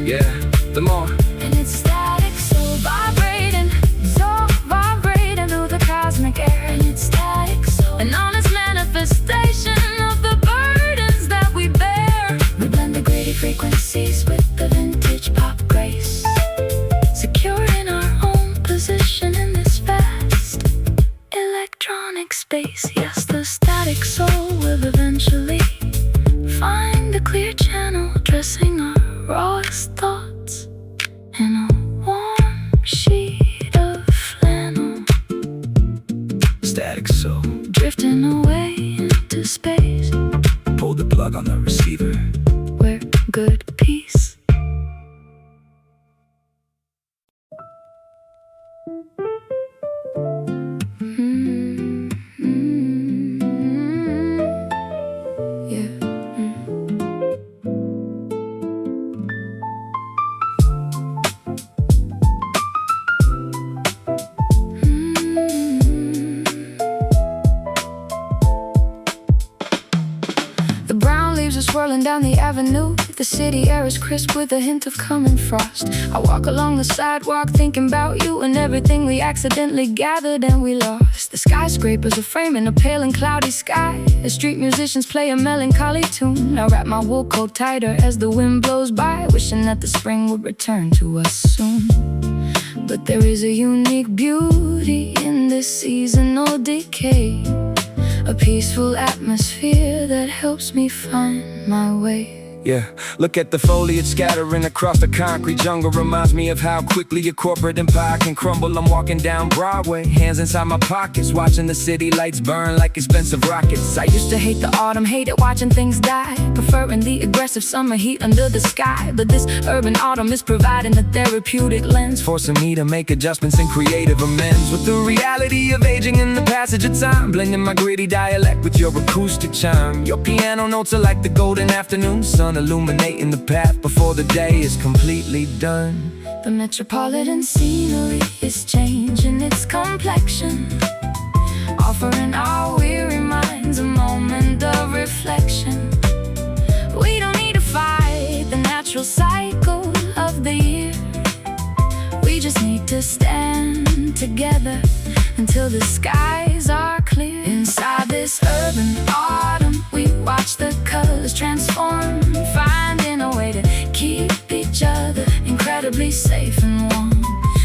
Yeah, the more. And it's static soul vibrating through the cosmic air. And it's static soul, an honest manifestation of the burdens that we bear. We blend the gritty frequencies with the vintage pop grace, securing our own position in this vast electronic space. Yes, the static soul will eventually find a clear channel, dressing our rawest thoughts in a warm sheet of flannel. Static soul, Drifting away into space. pull the plug on the receiver. good peace. Swirling down the avenue, the city air is crisp with a hint of coming frost. I walk along the sidewalk thinking about you and everything we accidentally gathered and we lost. The skyscrapers are framing a pale and cloudy sky as street musicians play a melancholy tune. I wrap my wool coat tighter as the wind blows by, wishing that the spring would return to us soon. But there is a unique beauty in this seasonal decay, a peaceful atmosphere that helps me find my way. Yeah, look at the foliage scattering across the concrete jungle. Reminds me of how quickly a corporate empire can crumble. I'm walking down Broadway, hands inside my pockets, watching the city lights burn like expensive rockets. I used to hate the autumn, hated watching things die, preferring the aggressive summer heat under the sky. But this urban autumn is providing a therapeutic lens, forcing me to make adjustments and creative amends with the reality of aging and the passage of time, blending my gritty dialect with your acoustic chime. Your piano notes are like the golden afternoon sun, illuminating the path before the day is completely done. The metropolitan scenery is changing its complexion, offering our weary minds a moment of reflection. We don't need to fight the natural cycle of the year, we just need to stand together until the skies are clear. Inside this urban autumn, we watch the colors transform, finding a way to keep each other incredibly safe and warm.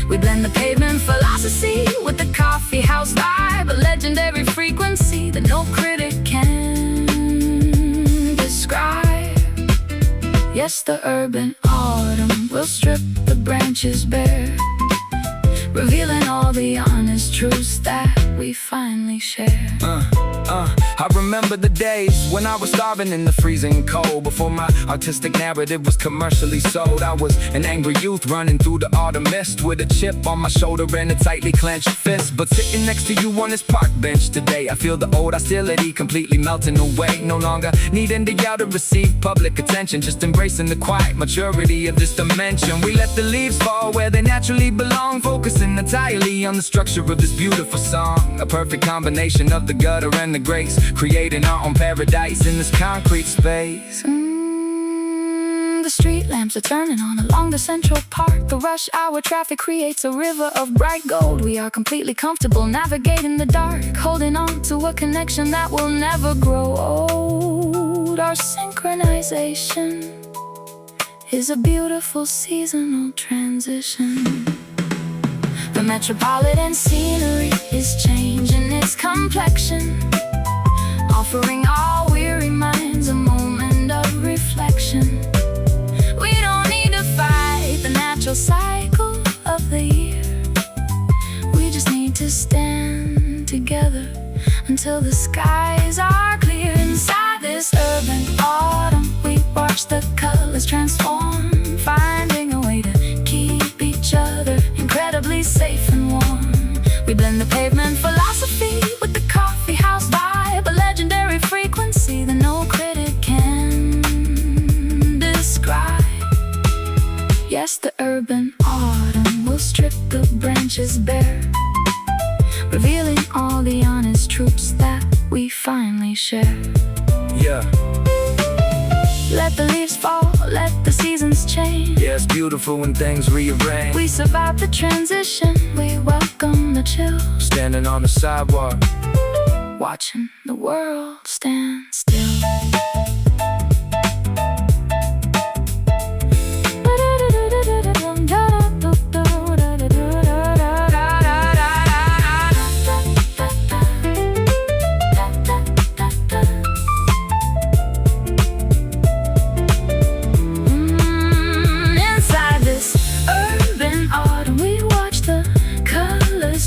We blend the pavement philosophy with the coffeehouse vibe, a legendary frequency that no critic can describe. Yes, the urban autumn will strip the branches bare, revealing all the honest truths that we finally share. I remember the days when I was starving in the freezing cold, before my artistic narrative was commercially sold. I was an angry youth running through the autumn mist with a chip on my shoulder and a tightly clenched fist. But sitting next to you on this park bench today, I feel the old hostility completely melting away. No longer needing to yell to receive public attention, just embracing the quiet maturity of this dimension. We let the leaves fall where they naturally belong, focusing entirely on the structure of this beautiful song, a perfect combination of the gutter and the grace, creating our own paradise in this concrete space. The street lamps are turning on along the Central Park. The rush hour traffic creates a river of bright gold. We are completely comfortable navigating the dark, holding on to a connection that will never grow old. Our synchronization is a beautiful seasonal transition. The metropolitan scenery is changing its complexion, offering all weary minds a moment of reflection. We don't need to fight the natural cycle of the year, we just need to stand together until the skies are clear. Inside this urban autumn, we watch the colors transform, finding a way to keep each other incredibly safe and warm. We blend the pavement philosophy with the coffeehouse vibe, a legendary frequency that no critic can describe. Yes, the urban autumn will strip the branches bare, revealing all the honest truths that we finally share. Yeah. Let the leaves fall, let the seasons change. Yeah, it's beautiful when things rearrange. We survive the transition, we welcome the chill, standing on the sidewalk, watching the world stand still.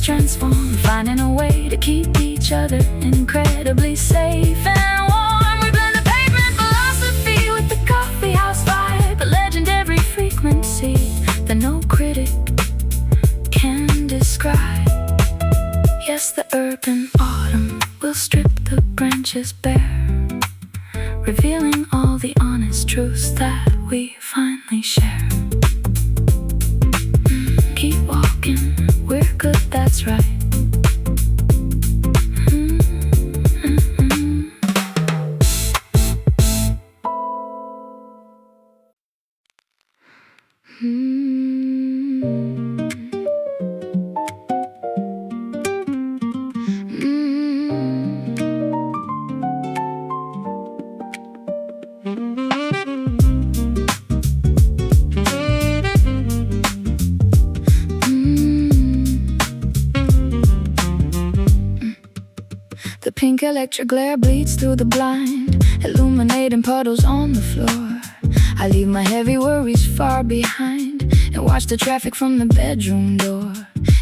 Transform, finding a way to keep each other incredibly safe and warm. We blend inches bare, revealing all the honest truths that we finally share. Keep walking, we're good, that's right. The pink electric glare bleeds through the blind, illuminating puddles on the floor. I leave my heavy worries far behind and watch the traffic from the bedroom door.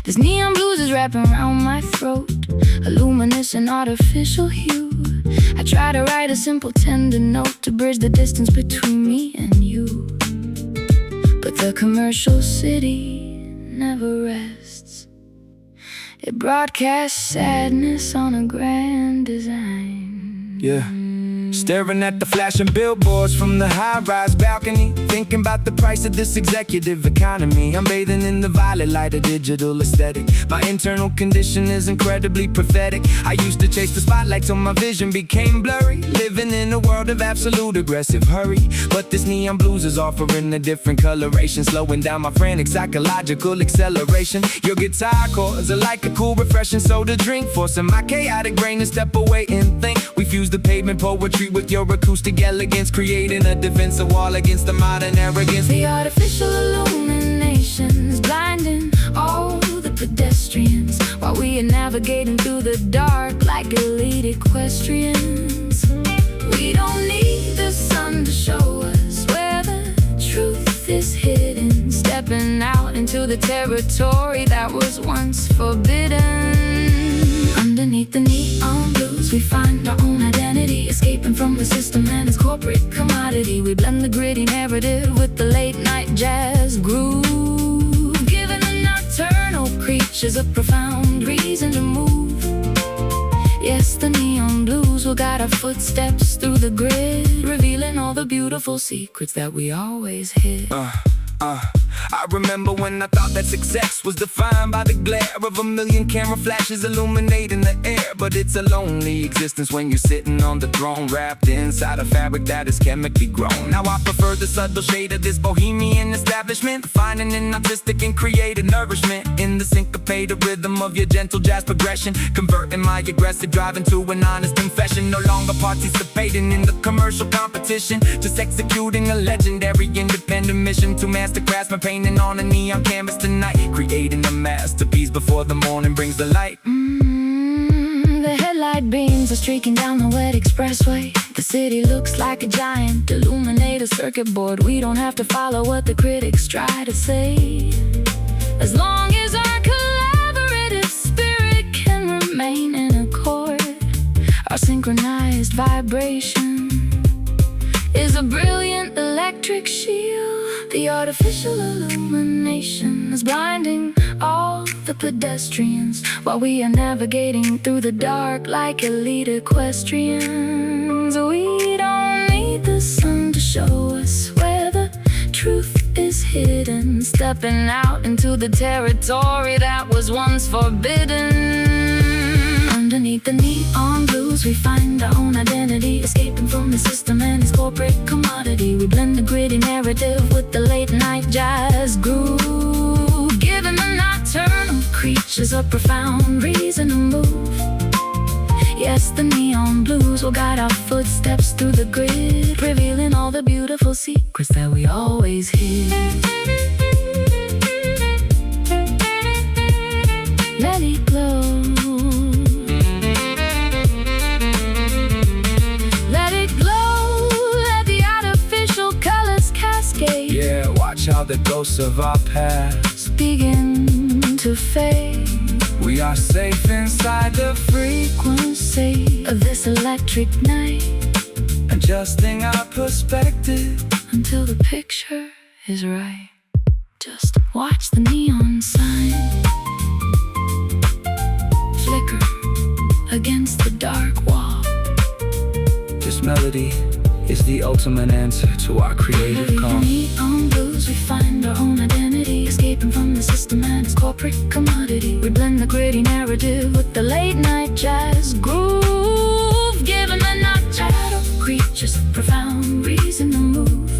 This neon blues is wrapping around my throat, a luminous and artificial hue. I try to write a simple tender note to bridge the distance between me and you, but the commercial city never rests. It broadcasts sadness on a grand design. Yeah. Staring at the flashing billboards from the high-rise balcony, thinking about the price of this executive economy. I'm bathing in the violet light of digital aesthetic. My internal condition is incredibly prophetic. I used to chase the spotlight till my vision became blurry, living in a world of absolute aggressive hurry. But this neon blues is offering a different coloration, slowing down my frantic psychological acceleration. Your guitar chords are like a cool refreshing soda drink, forcing my chaotic brain to step away and think. We fuse the pavement poetry with your acoustic elegance, creating a defensive wall against the modern arrogance. The artificial illumination is blinding all the pedestrians, while we are navigating through the dark like elite equestrians. We don't need the sun to show us where the truth is hidden, stepping out into the territory that was once forbidden. Underneath the neon blues, we find our own identity, escaping from the system and its corporate commodity. We blend the gritty narrative with the late night jazz groove, giving the nocturnal creatures a profound reason to move. Yes, the neon blues will guide our footsteps through the grid, revealing all the beautiful secrets that we always hid. I remember when I thought that success was defined by the glare of a million camera flashes illuminating the air. But it's a lonely existence when you're sitting on the throne, wrapped inside a fabric that is chemically grown. Now I prefer the subtle shade of this bohemian establishment, finding an artistic and creative nourishment in the syncopated rhythm of your gentle jazz progression, converting my aggressive drive into an honest confession. No longer participating in the commercial competition, just executing a legendary independent mission to master craftsman, painting on a neon canvas tonight, creating a masterpiece before the morning brings the light. The headlight beams are streaking down the wet expressway. The city looks like a giant illuminated circuit board. We don't have to follow what the critics try to say, as long as our collaborative spirit can remain in accord. Our synchronized vibration is a brilliant electric shield. The artificial illumination is blinding all the pedestrians, while we are navigating through the dark like elite equestrians. We don't need the sun to show us where the truth is hidden, stepping out into the territory that was once forbidden. Underneath the neon blues, we find our own identity, escaping from the system and its corporate commodity. We blend the gritty narrative with the late night jazz groove, giving the nocturnal creatures a profound reason to move. Yes, the neon blues will guide our footsteps through the grid, revealing all the beautiful secrets that we always hid. Let it glow. Let it glow, let the artificial colors cascade. Yeah, watch how the ghosts of our past begin to fade. We are safe inside the frequency of this electric night, adjusting our perspective until the picture is right. Just watch the neon sign flicker against the dark wall. This melody is the ultimate answer to our creative calm. Neon blues, we find our own identity, escaping from the system and its corporate commodity. We blend the gritty narrative with the late night jazz groove, giving the night shadow creatures a profound reason to move.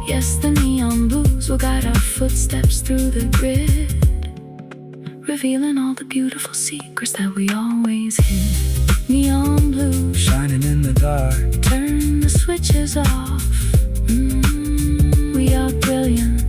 Yes, the neon blues will guide our footsteps through the grid, revealing all the beautiful secrets that we always hid. Neon blue, shining in the dark, turn the switches off. We are brilliant.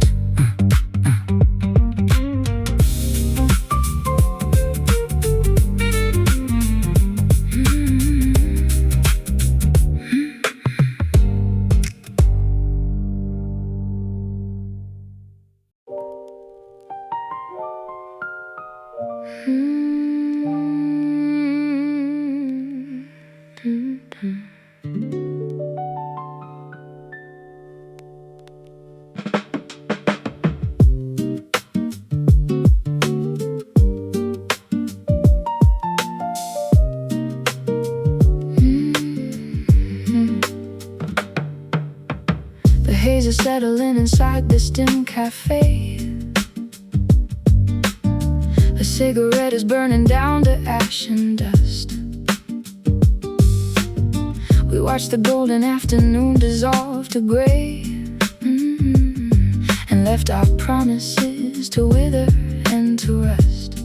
The haze is settling inside this dim cafe. A cigarette is burning down to ash and dust. We watch the golden afternoon dissolve to gray, and left our promises to wither and to rust.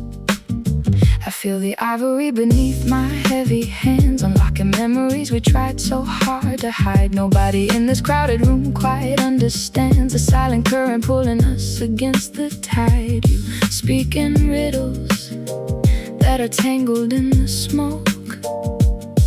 I feel the ivory beneath my heavy hands, unlocking memories we tried so hard to hide. Nobody in this crowded room quite understands the silent current pulling us against the tide. You speak in riddles that are tangled in the smoke,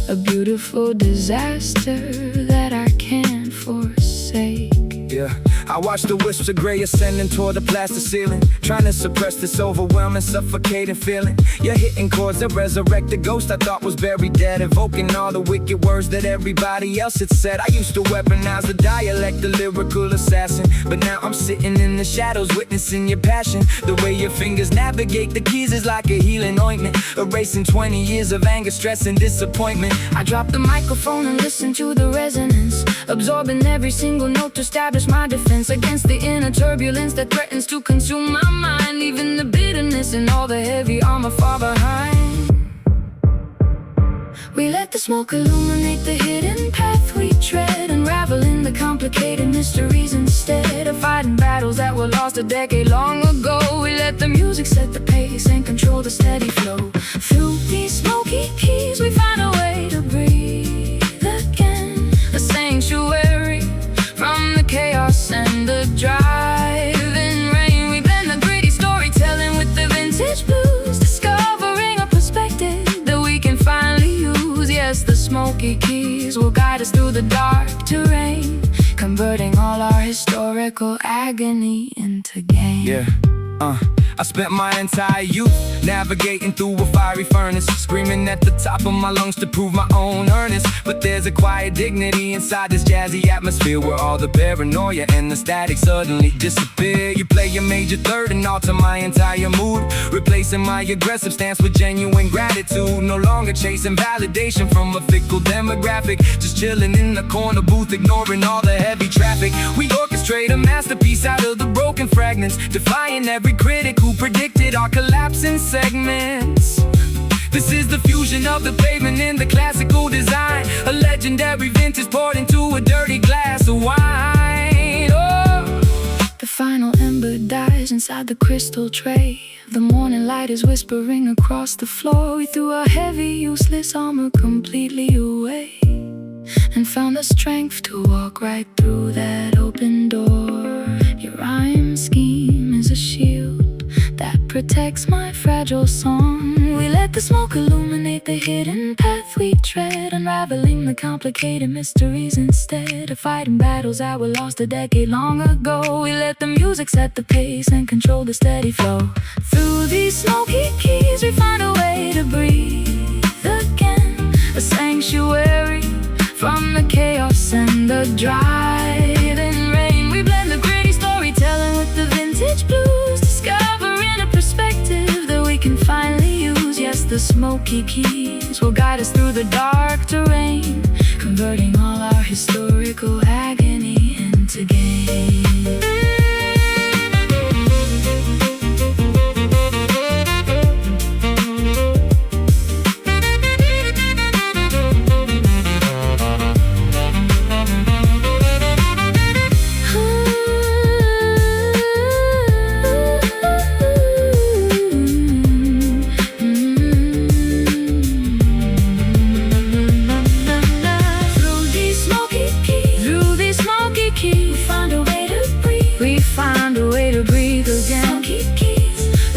a beautiful disaster that I can't forsake. Yeah, I watch the wisps of gray ascending toward the plaster ceiling, trying to suppress this overwhelming, suffocating feeling. You're hitting chords that resurrect the ghost I thought was buried dead, evoking all the wicked words that everybody else had said. I used to weaponize the dialect, the lyrical assassin, but now I'm sitting in the shadows, witnessing your passion. The way your fingers navigate the keys is like a healing ointment, erasing 20 years of anger, stress, and disappointment. I drop the microphone and listen to the resonance, absorbing every single note to establish my defense against the inner turbulence that threatens to consume my mind, leaving the bitterness and all the heavy armor far behind. We let the smoke illuminate the hidden path we tread, unraveling the complicated mysteries instead of fighting battles that were lost a decade long ago. We let the music set the pace and control the steady flow. Through these smoky keys we find a way to breathe again, a sanctuary from the chaos and the driving rain. We blend the gritty storytelling with the vintage blues, discovering a perspective that we can finally use. Yes, the smoky keys will guide us through the dark terrain, converting all our historical agony into gain. Yeah, I spent my entire youth navigating through a fiery furnace, screaming at the top of my lungs to prove my own earnest. But there's a quiet dignity inside this jazzy atmosphere, where all the paranoia and the static suddenly disappear. You play a major third and alter my entire mood, replacing my aggressive stance with genuine gratitude. No longer chasing validation from a fickle demographic, just chilling in the corner booth, ignoring all the heavy traffic. We orchestrate a masterpiece out of the broken fragments, defying every critic who predicted our collapse in segments. This is the fusion of the pavement and the classical design, a legendary vintage poured into a dirty glass of wine. Oh. The final ember dies inside the crystal tray. The morning light is whispering across the floor. We threw our heavy, useless armor completely away, and found the strength to walk right through that open door. Your rhyme scheme is a shield that protects my fragile song. We let the smoke illuminate the hidden path we tread, unraveling the complicated mysteries instead of fighting battles that were lost a decade long ago. We let the music set the pace and control the steady flow. Through these smoky keys we find a way to breathe again, a sanctuary from the chaos and the driving rain. We blend the gritty storytelling with the vintage blues, discovering a perspective that we can finally use. Yes, the smoky keys will guide us through the dark terrain, converting all our historical agony into gain.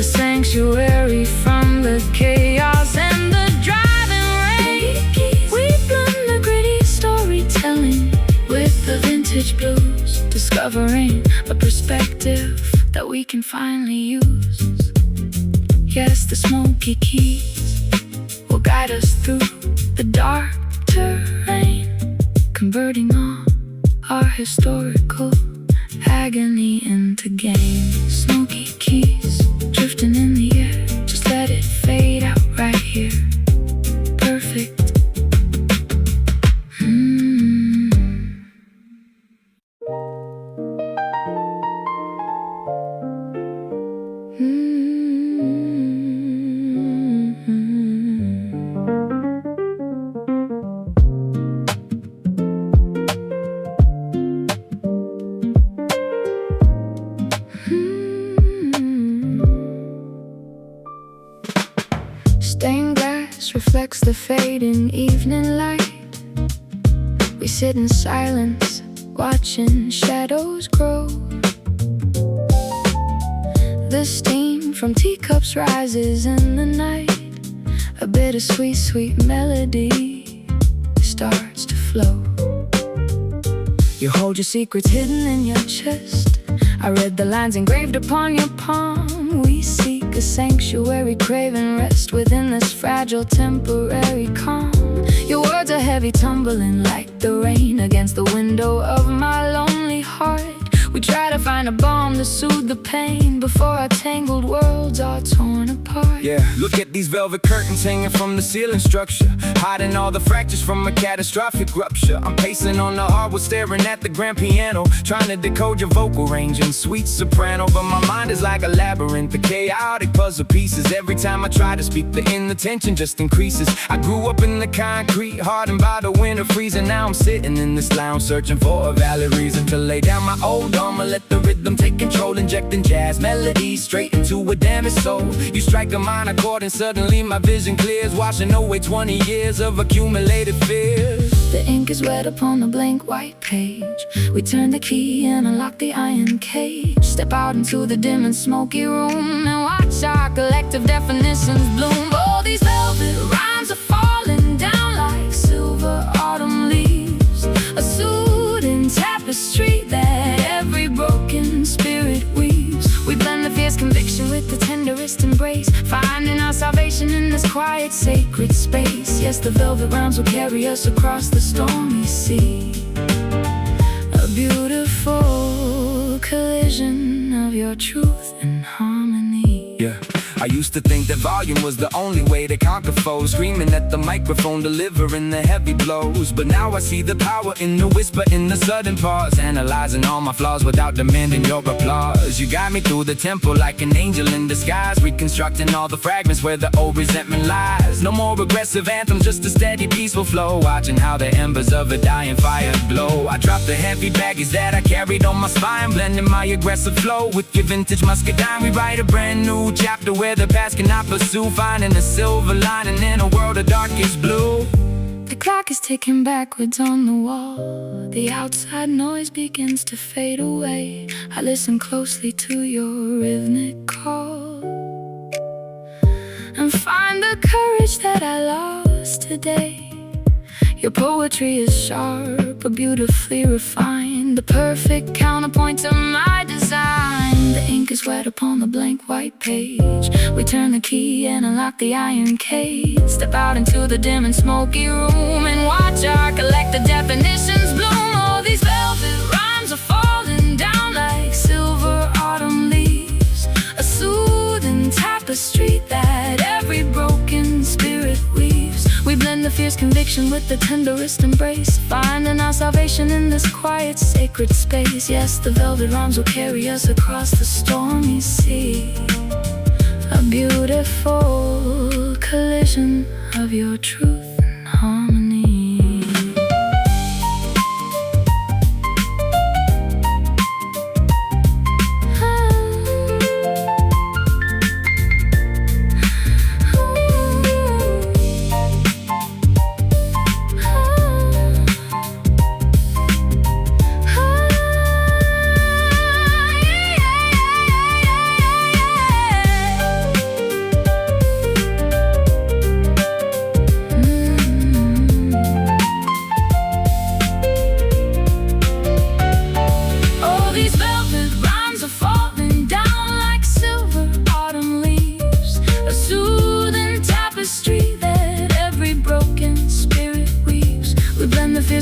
Sanctuary from the chaos and the driving rain. We blend the gritty storytelling with the vintage blues, discovering a perspective that we can finally use. Yes, the smoky keys will guide us through the dark terrain, converting all our historical agony into gain. Smoky keys drifting in the air, just let it fade out right here. Perfect. Stained glass reflects the fading evening light. We sit in silence, watching shadows grow. The steam from teacups rises in the night. A bittersweet, sweet melody starts to flow. You hold your secrets hidden in your chest. I read the lines engraved upon your palm. We seek a sanctuary, craving rest within this fragile, temporary calm. Your words are heavy, tumbling like the rain against the window of my lonely heart. We try to find a balm to soothe the pain before our tangled worlds are torn apart. Yeah, look at these velvet curtains hanging from the ceiling structure, hiding all the fractures from a catastrophic rupture. I'm pacing on the hardwood, staring at the grand piano, trying to decode your vocal range in sweet soprano. But my mind is like a labyrinth of chaotic puzzle pieces. Every time I try to speak, the inattention just increases. I grew up in the concrete, hardened by the winter freezing. Now I'm sitting in this lounge, searching for a valid reason to lay down my old armor, let the rhythm take control, injecting jazz melodies straight into a damaged soul. You strike a minor chord and suddenly my vision clears, washing away 20 years of accumulated fears. The ink is wet upon the blank white page. We turn the key and unlock the iron cage. Step out into the dim and smoky room and watch our collective definitions bloom. Oh, these velvet rhymes are falling down like silver autumn leaves, a soothing tapestry that every broken spirit weaves. We blend the fierce conviction with the tenderest embrace, finding our salvation in this quiet, sacred space. Yes, the velvet rhymes will carry us across the stormy sea. A beautiful collision of your truth and harmony. Yeah, I used to think that volume was the only way to conquer foes, screaming at the microphone, delivering the heavy blows. But now I see the power in the whisper, in the sudden pause, analyzing all my flaws without demanding your applause. You guide me through the tempo like an angel in disguise, reconstructing all the fragments where the old resentment lies. No more aggressive anthems, just a steady, peaceful flow, watching how the embers of a dying fire glow. I drop the heavy baggage that I carried on my spine, blending my aggressive flow with your vintage muscadine. We write a brand new chapter where the past cannot pursue, finding a silver lining in a world of darkest blue. The clock is ticking backwards on the wall. The outside noise begins to fade away. I listen closely to your rhythmic call and find the courage that I lost today. Your poetry is sharp but beautifully refined, the perfect counterpoint to my design. The ink is wet upon the blank white page. We turn the key and unlock the iron cage. Step out into the dim and smoky room and watch our collective definitions bloom. Oh, these velvet rhymes are falling down like silver autumn leaves, a soothing tapestry that every broken spirit weaves. We blend the fierce conviction conviction with the tenderest embrace, finding our salvation in this quiet, sacred space. Yes, the velvet rhymes will carry us across the stormy sea. A beautiful collision of your truth and harmony.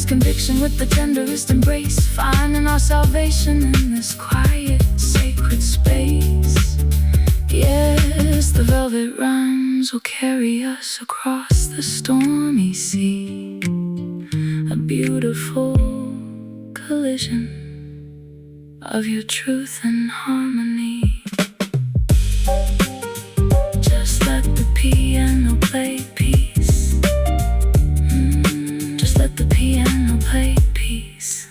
Conviction with the tenderest embrace, finding our salvation in this quiet, sacred space. Yes, the velvet rhymes will carry us across the stormy sea. A beautiful collision of your truth and harmony. Just let the piano play peace. Just let the piano play peace.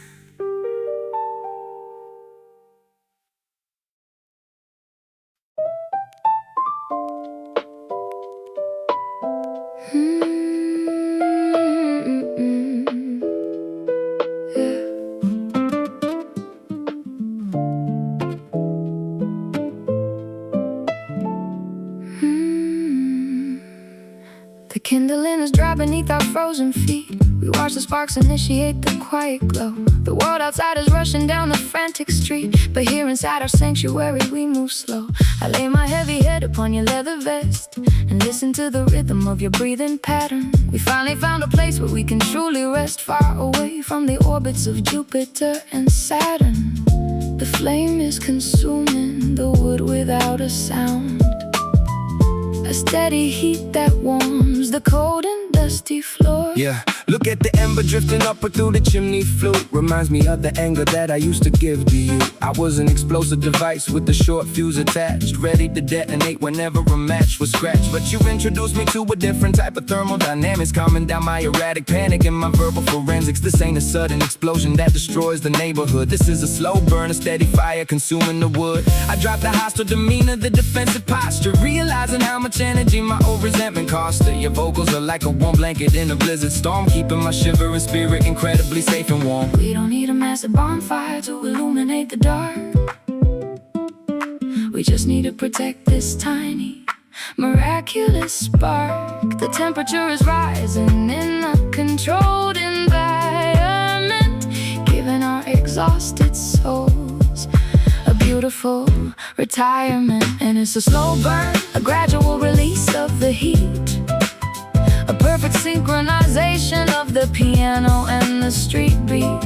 The kindling is dry beneath our frozen feet. We watch the sparks initiate the quiet glow. The world outside is rushing down the frantic street, but here inside our sanctuary we move slow. I lay my heavy head upon your leather vest and listen to the rhythm of your breathing pattern. We finally found a place where we can truly rest, far away from the orbits of Jupiter and Saturn. The flame is consuming the wood without a sound, a steady heat that warms the cold and dusty floor. Yeah, look at the ember drifting upward through the chimney flue. Reminds me of the anger that I used to give to you. I was an explosive device with a short fuse attached, ready to detonate whenever a match was scratched. But you introduced me to a different type of thermodynamics, calming down my erratic panic and my verbal forensics. This ain't a sudden explosion that destroys the neighborhood. This is a slow burn, a steady fire consuming the wood. I dropped the hostile demeanor, the defensive posture, realizing how much energy my old resentment cost her. Your vocals are like a warm blanket in a blizzard storm, keeping my shivering spirit incredibly safe and warm. We don't need a massive bonfire to illuminate the dark. We just need to protect this tiny, miraculous spark. The temperature is rising in a controlled environment, giving our exhausted souls a beautiful retirement. And it's a slow burn, a gradual release of the heat, a perfect synchronization of the piano and the street beat.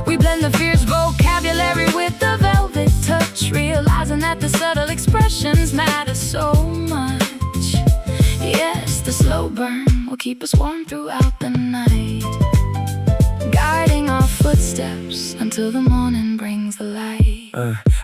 We blend the fierce vocabulary with the velvet touch, realizing that the subtle expressions matter so much. Yes, the slow burn will keep us warm throughout the night, guiding our footsteps until the morning brings the light.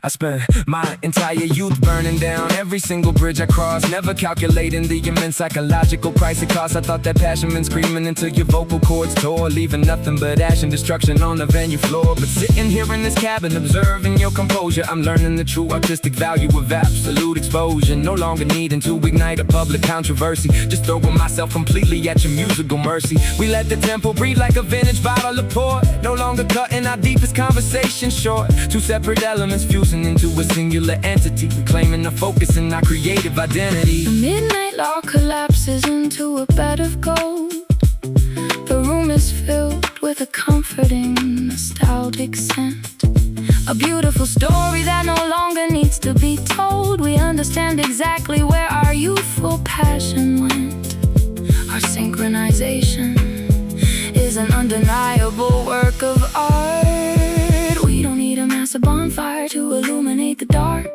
I spent my entire youth burning down every single bridge I crossed, never calculating the immense psychological price it cost. I thought that passion meant screaming until your vocal cords tore, leaving nothing but ash and destruction on the venue floor. But sitting here in this cabin, observing your composure, I'm learning the true artistic value of absolute exposure. No longer needing to ignite a public controversy, just throwing myself completely at your musical mercy. We let the tempo breathe like a vintage bottle of port, no longer cutting our deepest conversation short. Two separate elements fusing into a singular entity, reclaiming the focus in our creative identity. The midnight law collapses into a bed of gold. The room is filled with a comforting, nostalgic scent, a beautiful story that no longer needs to be told. We understand exactly where our youthful passion went. Our synchronization is an undeniable work of art. We don't need a massive bonfire to illuminate the dark.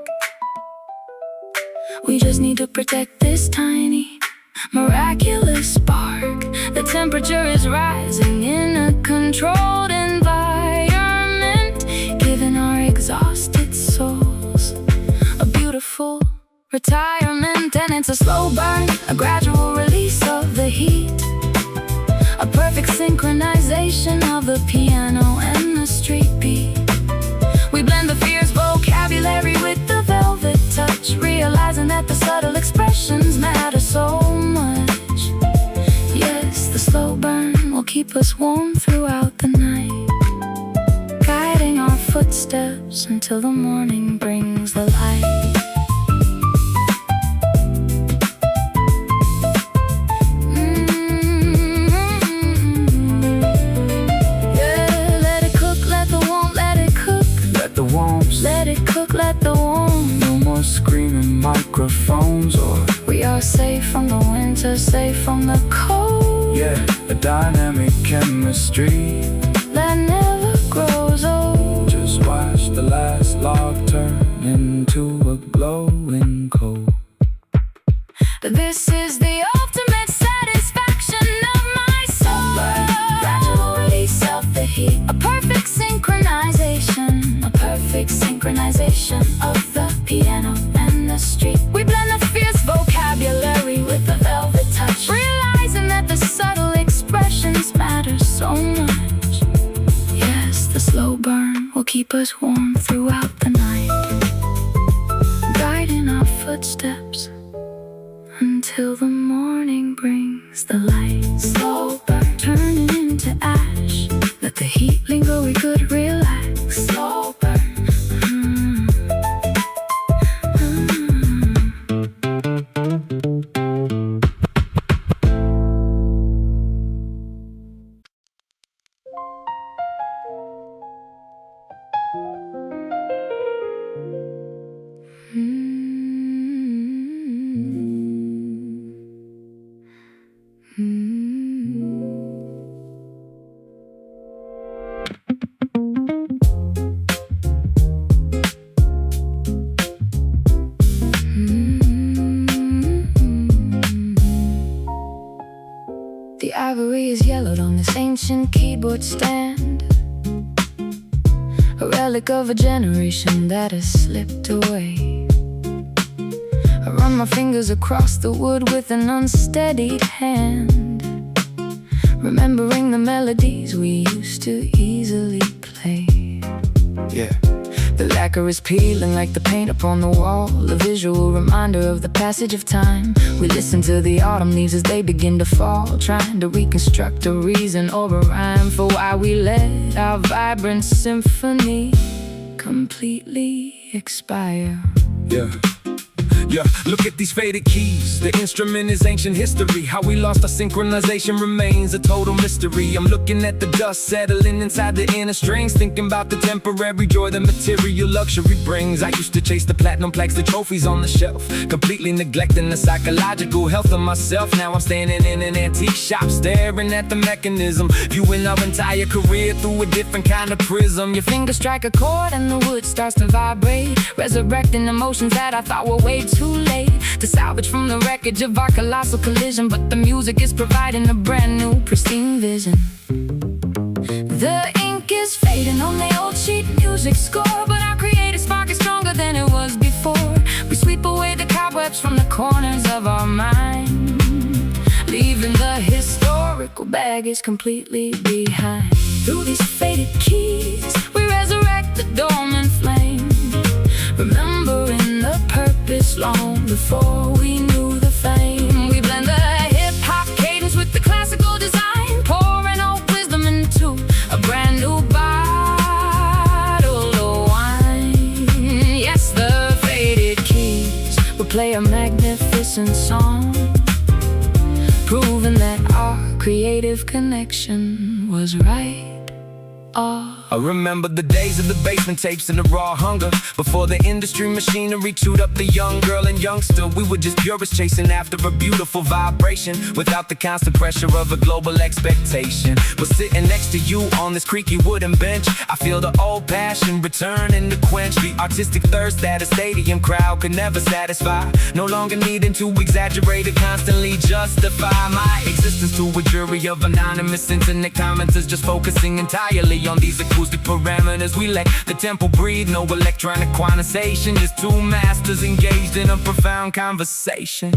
We just need to protect this tiny, miraculous spark. The temperature is rising in a controlled environment, giving our exhausted souls a beautiful retirement. And it's a slow burn, a gradual release of the heat, a perfect synchronization of the piano and the street beat. We blend the fierce vocabulary with the velvet touch, realizing that the subtle expressions matter so much. Yes, the slow burn will keep us warm throughout the night, guiding our footsteps until the morning brings the light. Let it cook, let the warmth. No more screaming microphones, or we are safe from the winter, safe from the cold. yeah, a dynamic chemistry that never grows old. Just watch the last log turn into a glowing coal. This is the ultimate satisfaction of my soul. Gradual release of the heat, a perfect synchronization, a perfect synchronization of the piano and the street. We blend the fierce vocabulary with the velvet touch, realizing that the subtle expressions matter so much. Yes, the slow burn will keep us warm throughout the night, guiding our footsteps until the morning brings the light. Slow burn, turning into ash. Let the heat linger, we could relax. Slow burn. The ivory is yellowed on this ancient keyboard stand, a relic of a generation that has slipped away. I run my fingers across the wood with an unsteadied hand, remembering the melodies we used to easily play. Yeah, The lacquer is peeling like the paint upon the wall, a visual reminder of the passage of time. We listen to the autumn leaves as they begin to fall, trying to reconstruct a reason or a rhyme for why we let our vibrant symphony completely expire. Yeah, look at these faded keys. The instrument is ancient history. How we lost our synchronization remains a total mystery. I'm looking at the dust settling inside the inner strings, thinking about the temporary joy the material luxury brings. I used to chase the platinum plaques, the trophies on the shelf, completely neglecting the psychological health of myself. Now I'm standing in an antique shop, staring at the mechanism, viewing our entire career through a different kind of prism. Your fingers strike a chord and the wood starts to vibrate, resurrecting emotions that I thought were way too late to salvage from the wreckage of our colossal collision. But the music is providing a brand new, pristine vision. The ink is fading on the old sheet music score, but our creative spark is stronger than it was before. We sweep away the cobwebs from the corners of our mind, leaving the historical baggage completely behind. Through these faded keys, we resurrect the dormant flame, remembering the purpose long before we knew the fame. We blend the hip-hop cadence with the classical design, pouring old wisdom into a brand new bottle of wine. Yes, the faded keys will play a magnificent song, proving that our creative connection was right all I remember the days of the basement tapes and the raw hunger. Before the industry machinery chewed up the young girl and youngster, we were just purists chasing after a beautiful vibration, without the constant pressure of a global expectation. But sitting next to you on this creaky wooden bench, I feel the old passion returning to quench the artistic thirst that a stadium crowd could never satisfy. No longer needing to exaggerate or constantly justify my existence to a jury of anonymous internet commenters, just focusing entirely on these acoustic parameters. We let the tempo breathe, no electronic quantization, just two masters engaged in a profound conversation.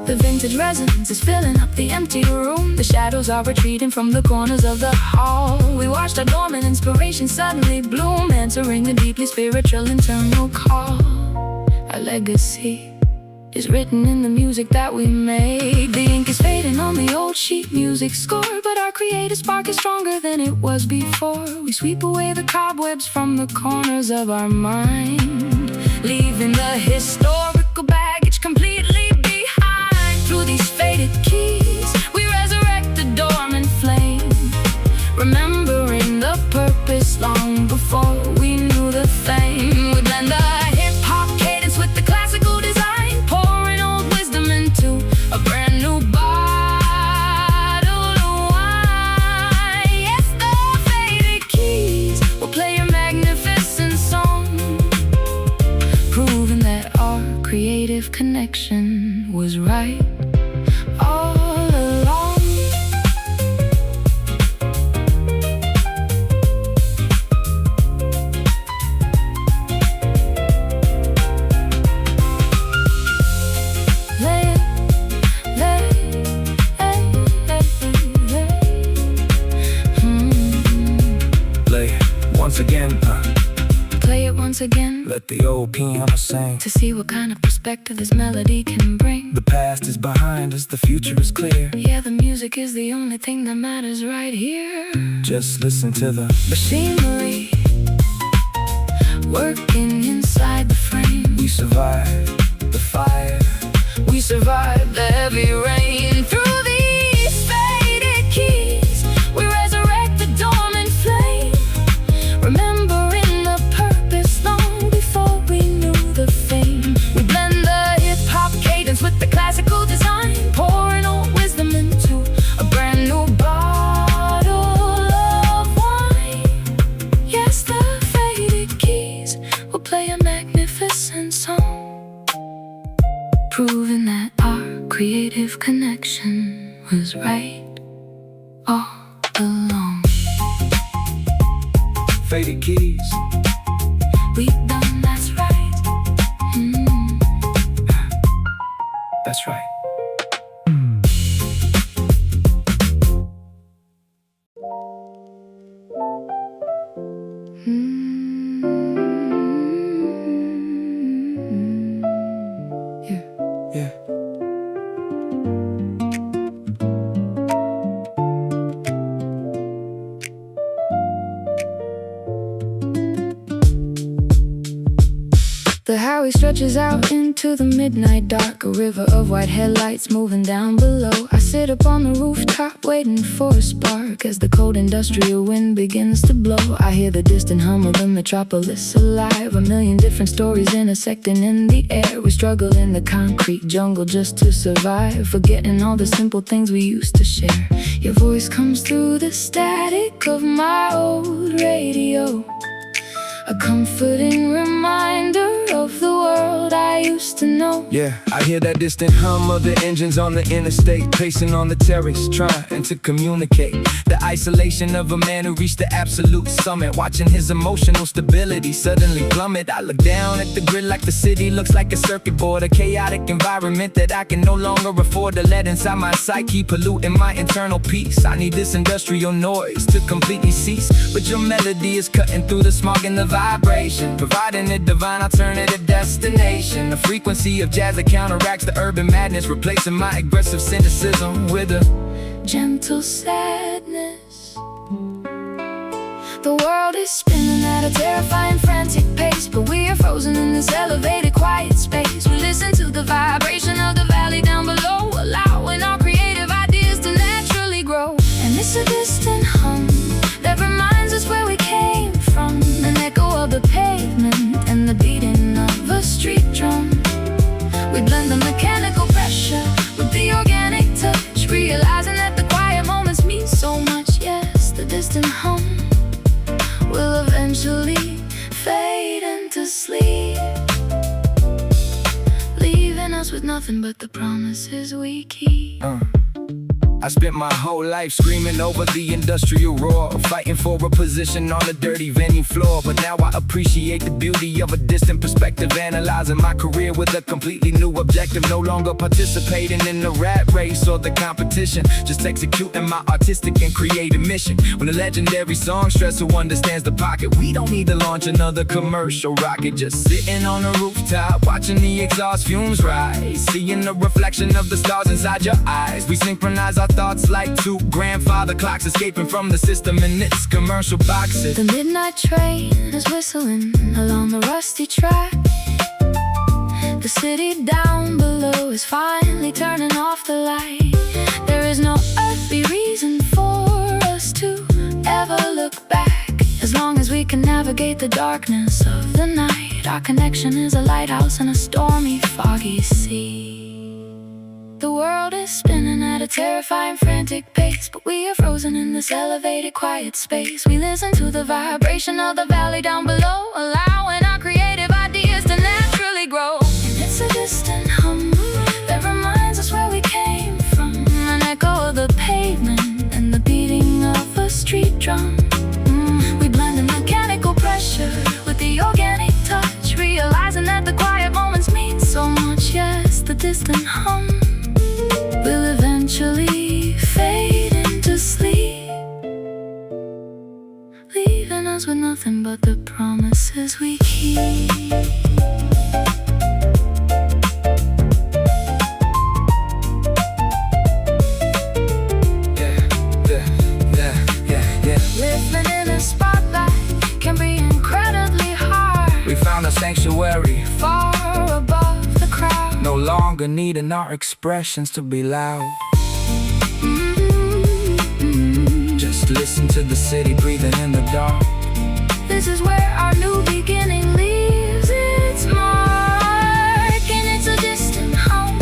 The vintage resonance is filling up the empty room. The shadows are retreating from the corners of the hall. We watched our dormant inspiration suddenly bloom, answering the deeply spiritual internal call. Our legacy is written in the music that we made. The ink is fading on the old sheet music score, but our creative spark is stronger than it was before. We sweep away the cobwebs from the corners of our mind, leaving the historical baggage completely behind. Through these faded keys, we resurrect the dormant flame, remembering the purpose long before we knew the fame. We blend the hip-hop cadence with the classical design, pouring old wisdom into a brand new bottle of wine. Yes, the faded keys will play a magnificent song, proving that our creative connection was right all along. Play it once again. Let the old piano sing, to see what kind of perspective this melody can bring. the past is behind us, the future is clear. Yeah, the music is the only thing that matters right here. Just listen to the machinery working inside the frame. We survived the fire, we survived the heavy rain. Through these faded keys, we resurrect the dormant flame, remembering the purpose long before we knew the fame. We blend the hip-hop cadence with the classical design, pouring old wisdom into a brand new bottle of wine. Yes, the faded keys will play a magnificent song, proving that our creative connection was right all along. faded keys. We done, that's right. That's right. Yeah. Yeah. The highway stretches out into the midnight dark, a river of white headlights moving down below. I sit up on the rooftop waiting for a spark as the cold industrial wind begins to blow. I hear the distant hum of the metropolis alive, a million different stories intersecting in the air. We struggle in the concrete jungle just to survive, forgetting all the simple things we used to share. Your voice comes through the static of my old radio, a comforting reminder of the world I used to know. Yeah, I hear that distant hum of the engines on the interstate, pacing on the terrace, trying to communicate. The isolation of a man who reached the absolute summit, watching his emotional stability suddenly plummet. I look down at the grid like the city looks like a circuit board, a chaotic environment that I can no longer afford to let inside my psyche, polluting my internal peace. I need this industrial noise to completely cease, but your melody is cutting through the smog and the vibration, providing a divine alternative destination. A frequency of jazz that counteracts the urban madness, replacing my aggressive cynicism with a gentle sadness. The world is spinning at a terrifying, frantic pace, but we are frozen in this elevated, quiet space. We listen to the vibration of the valley down below, allowing our creative ideas to naturally grow. And it's a distant hum hum will eventually fade into sleep, leaving us with nothing but the promises we keep. I spent my whole life screaming over the industrial roar, fighting for a position on the dirty venue floor. But now I appreciate the beauty of a distant perspective, analyzing my career with a completely new objective. No longer participating in the rat race or the competition, just executing my artistic and creative mission. When a legendary songstress who understands the pocket, we don't need to launch another commercial rocket. Just sitting on a rooftop, watching the exhaust fumes rise, seeing the reflection of the stars inside your eyes. We synchronize our thoughts like two grandfather clocks, escaping from the system in its commercial boxes. The midnight train is whistling along the rusty track. The city down below is finally turning off the light. There is no earthly reason for us to ever look back, as long as we can navigate the darkness of the night. Our connection is a lighthouse in a stormy, foggy sea. The world is spinning at a terrifying, frantic pace, but we are frozen in this elevated, quiet space. We listen to the vibration of the valley down below, allowing our creative ideas to naturally grow. And it's a distant hum that reminds us where we came from, an echo of the pavement and the beating of a street drum. We blend the mechanical pressure with the organic touch, realizing that the quiet moments mean so much. Yes, the distant hum will eventually fade into sleep, leaving us with nothing but the promises we keep. Living in a spotlight can be incredibly hard. We found a sanctuary Far above the crowd, no longer needing our expressions to be loud. Just listen to the city breathing in the dark. This is where our new beginning leaves its mark. And it's a distant hum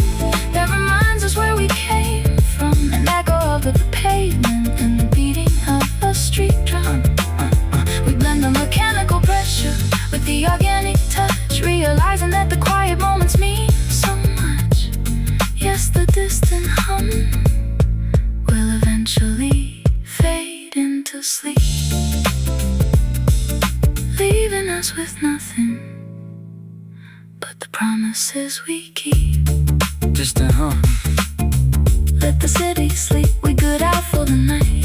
that reminds us where we came from, an echo of the pavement and the beating of a street drum. We blend the mechanical pressure with the organic touch, realizing that the quiet moments mean so much. Yes, the distant hum will eventually fade into sleep, leaving us with nothing but the promises we keep. Just a hum. Let the city sleep, we good out for the night.